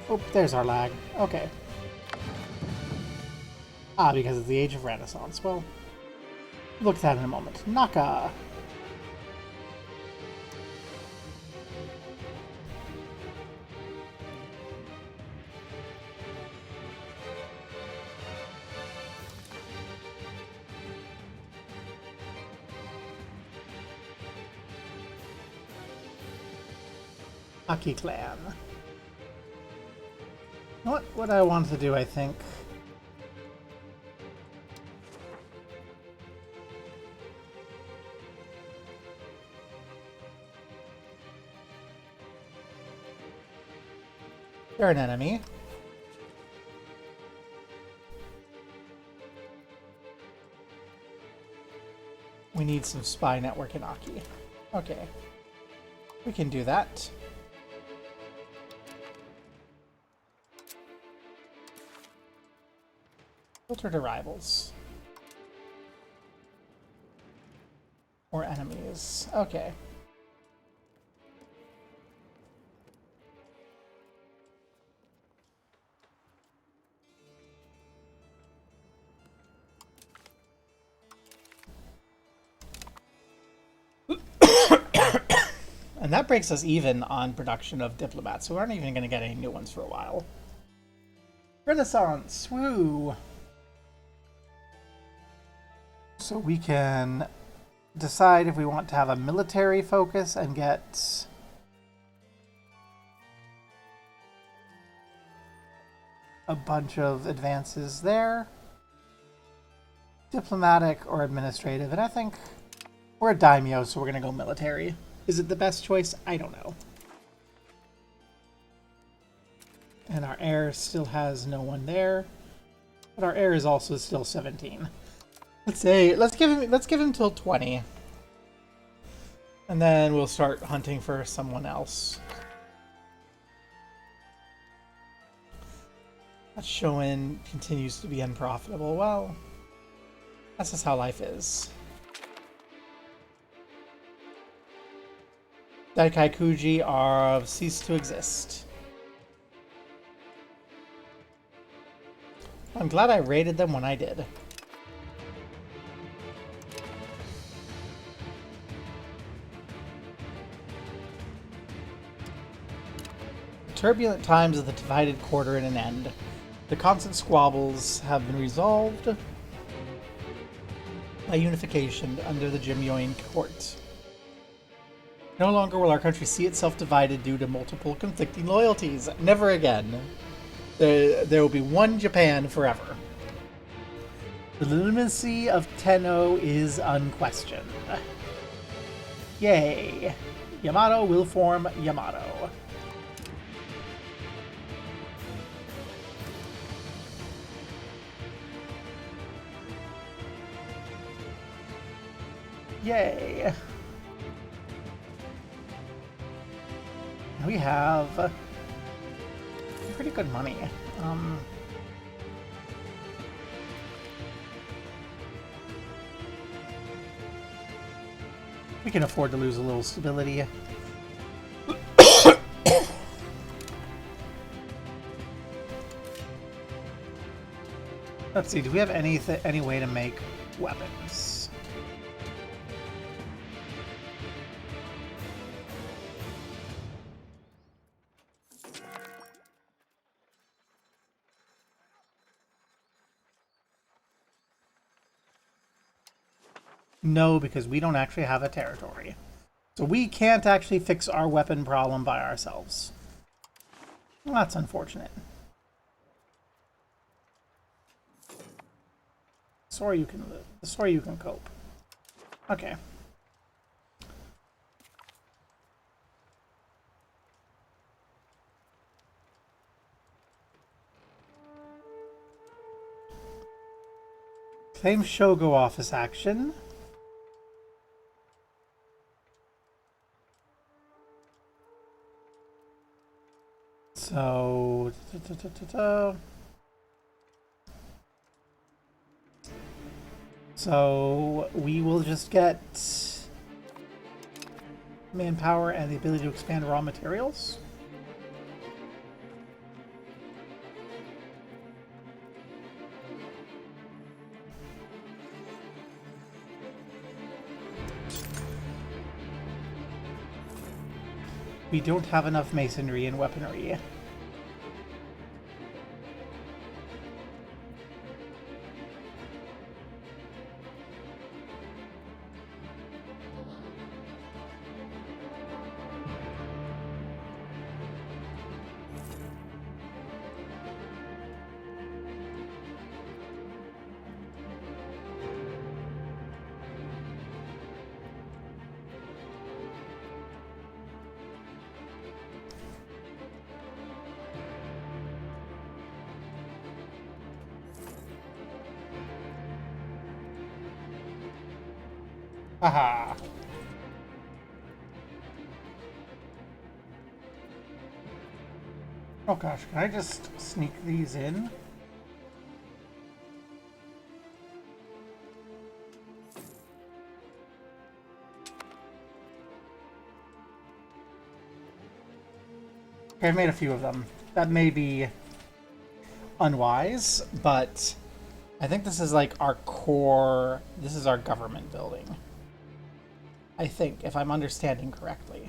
Oh, there's our lag. Okay. Ah, because it's the Age of Renaissance. Well, look at that in a moment. Naka! Aki clan. What I want to do, I think. They're an enemy. We need some spy network in Aki. Okay. We can do that. Filter to rivals. Or enemies. Okay. And that breaks us even on production of diplomats, so we aren't even going to get any new ones for a while. Renaissance! Woo! So we can decide if we want to have a military focus and get a bunch of advances there. Diplomatic or administrative, and I think we're a daimyo, so we're going to go military. Is it the best choice? I don't know. And our heir still has no one there, but our heir is also still 17. Let's give him till 20, and then we'll start hunting for someone else. That Shoin continues to be unprofitable. Well, that's just how life is. Daikai Kuji are ceased to exist. I'm glad I raided them when I did. Turbulent times of the divided quarter at an end. The constant squabbles have been resolved by unification under the Jimyoin court. No longer will our country see itself divided due to multiple conflicting loyalties. Never again. There will be one Japan forever. The legitimacy of Tenno is unquestioned. Yay! Yamato will form Yamato. Yay! We have pretty good money. We can afford to lose a little stability. Let's see, do we have any way to make weapons? No, because we don't actually have a territory. So we can't actually fix our weapon problem by ourselves. Well, that's unfortunate. Sorry you can live. Sorry you can cope. Okay. Claim Shogo office action. So... So we will just get manpower and the ability to expand raw materials. We don't have enough masonry and weaponry. Haha. Oh gosh, can I just sneak these in? Okay, I've made a few of them. That may be unwise, but I think this is like our core, this is our government building. I think, if I'm understanding correctly.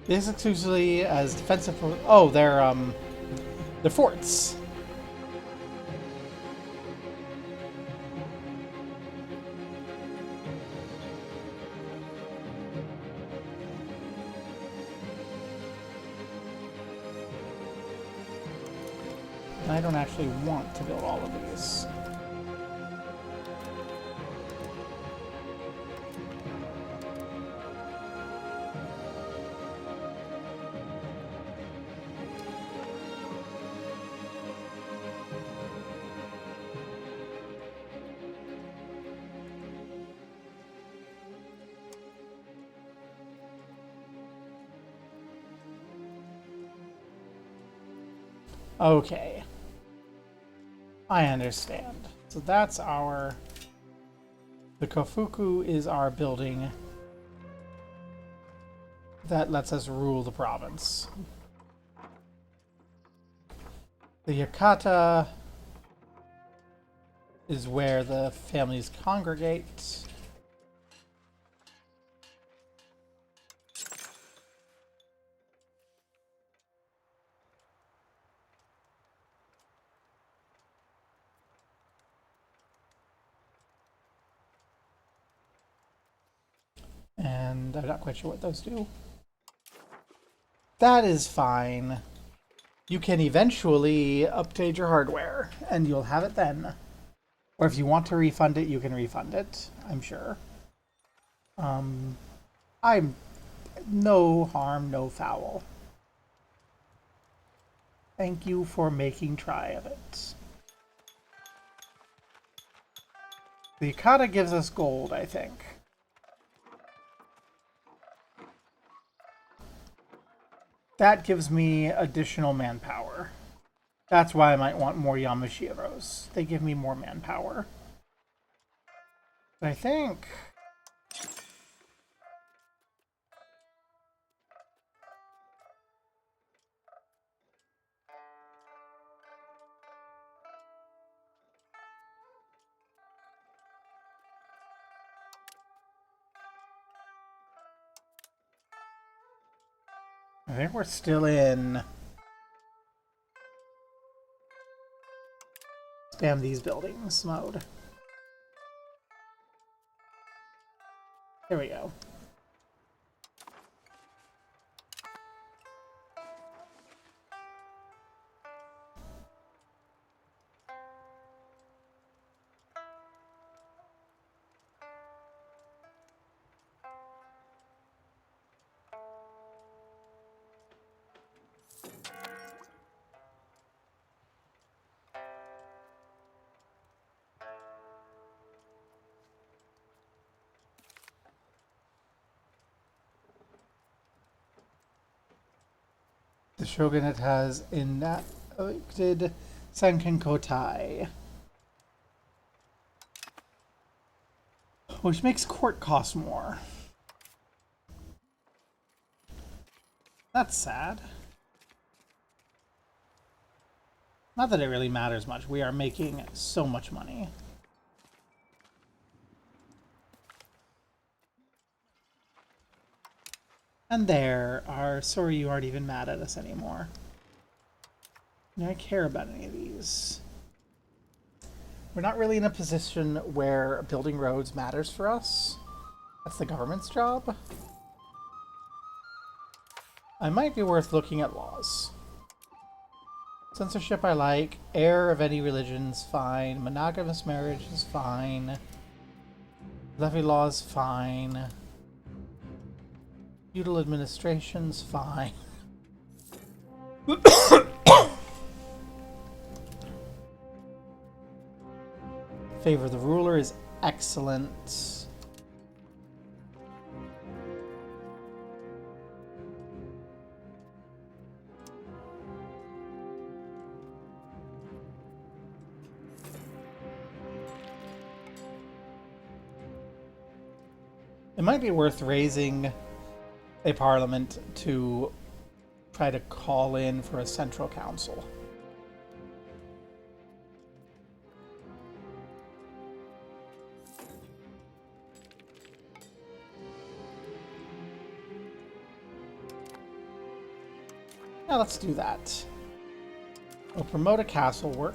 This is exclusively as defensive. Oh, they're forts. And I don't actually want to build all of these. Okay. I understand. So that's our... The Kofuku is our building that lets us rule the province. The Yakata is where the families congregate. And I'm not quite sure what those do. That is fine. You can eventually upgrade your hardware, and you'll have it then. Or if you want to refund it, you can refund it, I'm sure. I'm no harm, no foul. Thank you for making try of it. The Yukata gives us gold, I think. That gives me additional manpower. That's why I might want more Yamashiros. They give me more manpower. But I think... we're still in... spam these buildings mode. There we go. The shogunate has enacted Sankenkotai, which makes court cost more. That's sad. Not that it really matters much. We are making so much money. And there are... sorry you aren't even mad at us anymore. Do I care about any of these? We're not really in a position where building roads matters for us. That's the government's job. I might be worth looking at laws. Censorship I like. Heir of any religion's fine. Monogamous marriage is fine. Levy law is fine. Feudal administration's fine. Favor the ruler is excellent. It might be worth raising a parliament to try to call in for a central council. Now let's do that. We'll promote a castle work.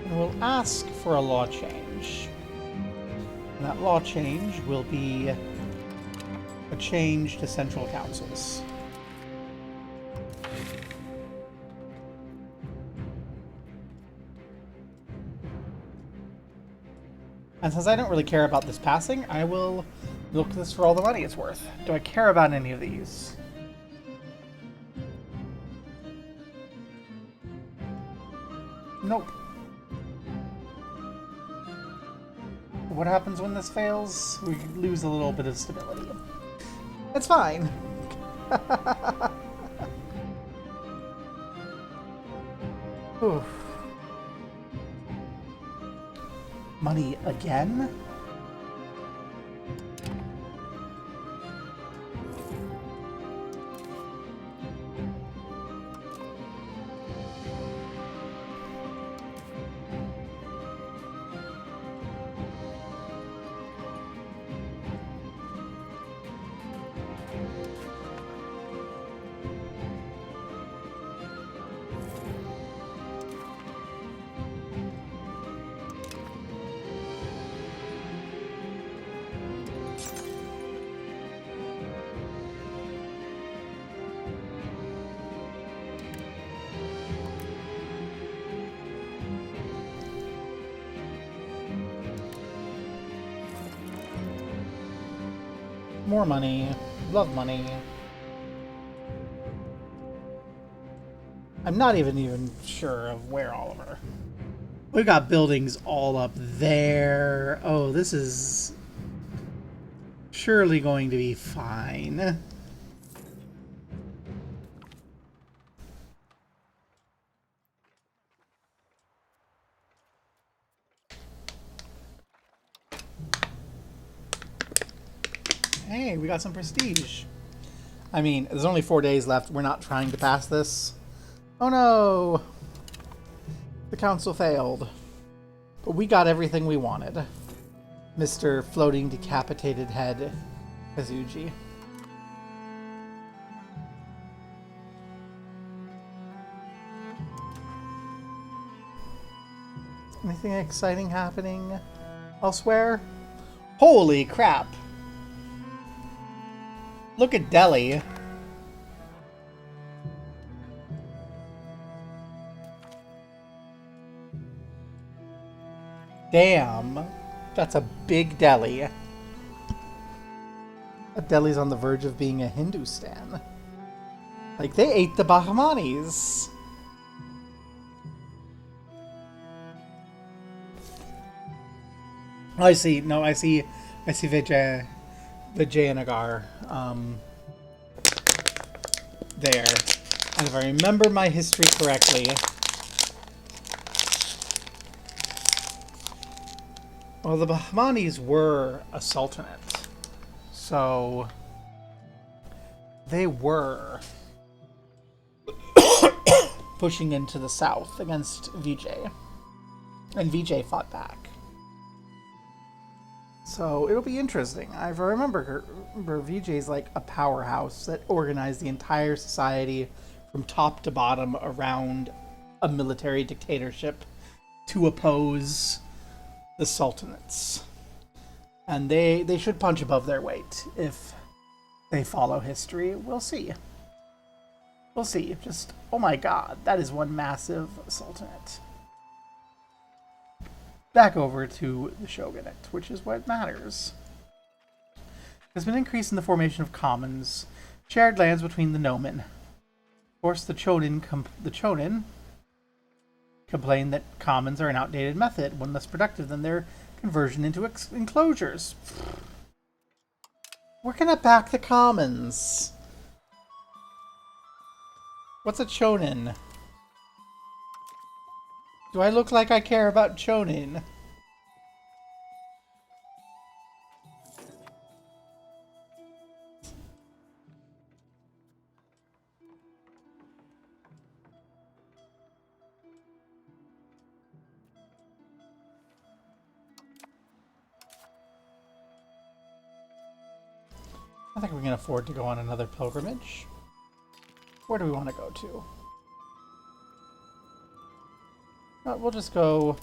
And we'll ask for a law change. And that law change will be a change to central councils. And since I don't really care about this passing, I will milk this for all the money it's worth. Do I care about any of these? Nope. What happens when this fails? We lose a little bit of stability. It's fine. Oof. Money again? More money. Love money. I'm not even sure of where all of our We got buildings all up there. Oh, this is surely going to be fine. Hey, we got some prestige. I mean, there's only 4 days left. We're not trying to pass this. Oh no! The council failed. But we got everything we wanted. Mr. Floating Decapitated Head Kazuji. Anything exciting happening elsewhere? Holy crap! Look at Delhi. Damn. That's a big Delhi. That Delhi's on the verge of being a Hindustan. Like, they ate the Bahmanis. I see. No, I see Vijayanagar there. And if I remember my history correctly, well, the Bahmanis were a sultanate, so they were pushing into the south against Vijay, and Vijay fought back. So it'll be interesting. I remember Vijay's like a powerhouse that organized the entire society from top to bottom around a military dictatorship to oppose the sultanates. And they should punch above their weight if they follow history. We'll see. We'll see. Just, oh my god, that is one massive sultanate. Back over to the shogunate, which is what matters. There's been an increase in the formation of commons, shared lands between the nomen. Of course, the chonin complain that commons are an outdated method, one less productive than their conversion into enclosures. We're gonna back the commons. What's a chonin? Do I look like I care about chonin? I think we can afford to go on another pilgrimage. Where do we want to go to? We'll just go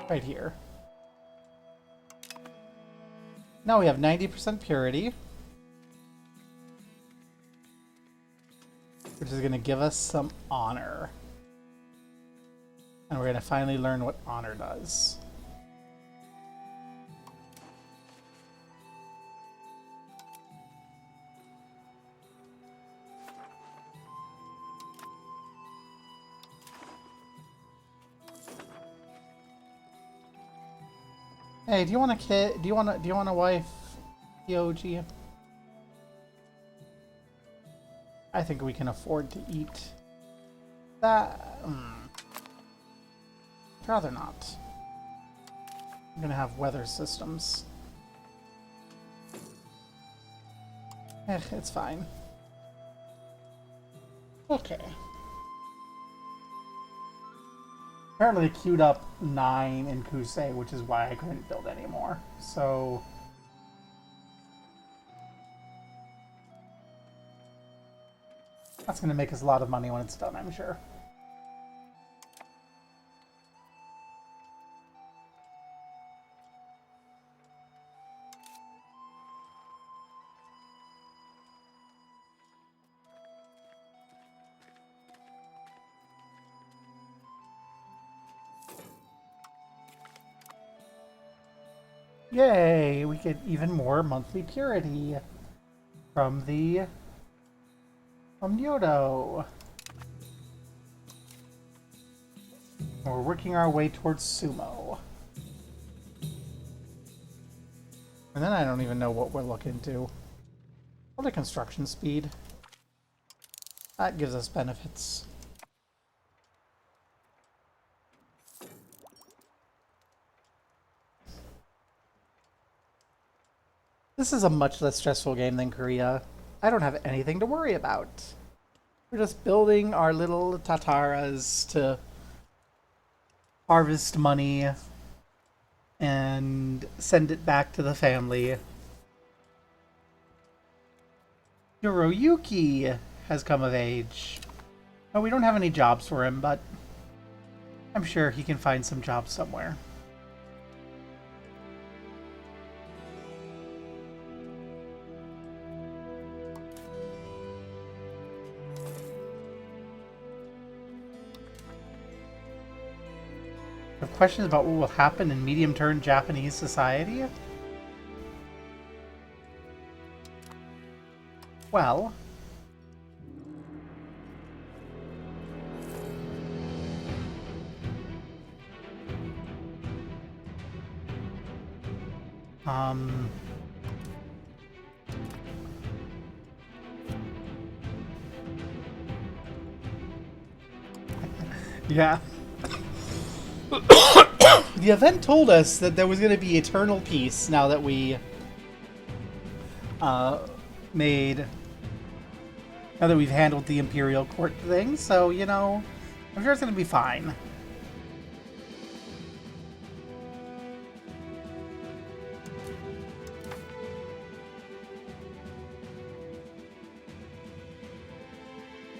right here. Now we have 90% purity, which is going to give us some honor. And we're going to finally learn what honor does. Hey, do you want a kid? Do you want a wife, Yoji? I think we can afford to eat that. I'd rather not. I'm gonna have weather systems. It's fine. Okay. Apparently they queued up 9 in Kusei, which is why I couldn't build anymore. So that's going to make us a lot of money when it's done, I'm sure. Yay! We get even more monthly purity from Yodo. We're working our way towards sumo. And then I don't even know what we're looking to. Other construction speed. That gives us benefits. This is a much less stressful game than Korea. I don't have anything to worry about. We're just building our little Tataras to harvest money and send it back to the family. Hiroyuki has come of age. Oh, we don't have any jobs for him, but I'm sure he can find some jobs somewhere. Have questions about what will happen in medium-term Japanese society? Well, yeah. The event told us that there was going to be eternal peace now that we now that we've handled the Imperial Court thing, so, you know, I'm sure it's going to be fine.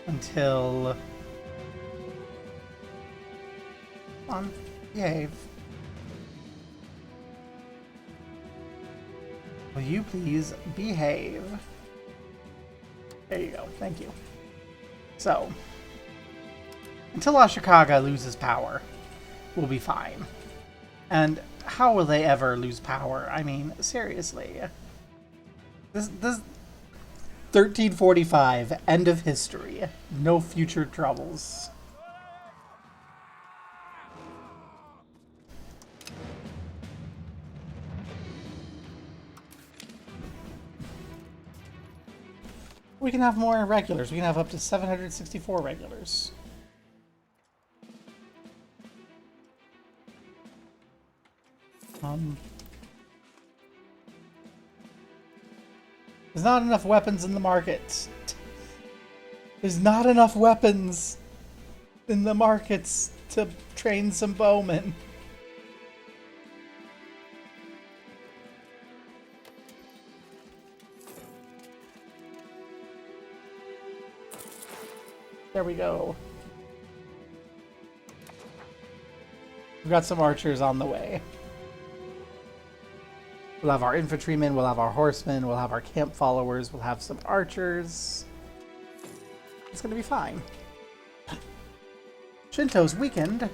Until... behave. Will you please behave? There you go. Thank you. So, until Ashikaga loses power, we'll be fine. And how will they ever lose power? I mean, seriously. This 1345, end of history. No future troubles. We can have more regulars. We can have up to 764 regulars. There's not enough weapons in the market. There's not enough weapons in the markets to train some bowmen. There we go. We've got some archers on the way. We'll have our infantrymen, we'll have our horsemen, we'll have our camp followers, we'll have some archers. It's gonna be fine. Shinto's weakened. The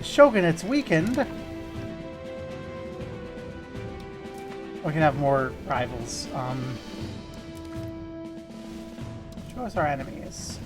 Shogunate's weakened. We can have more rivals. Show us our enemies.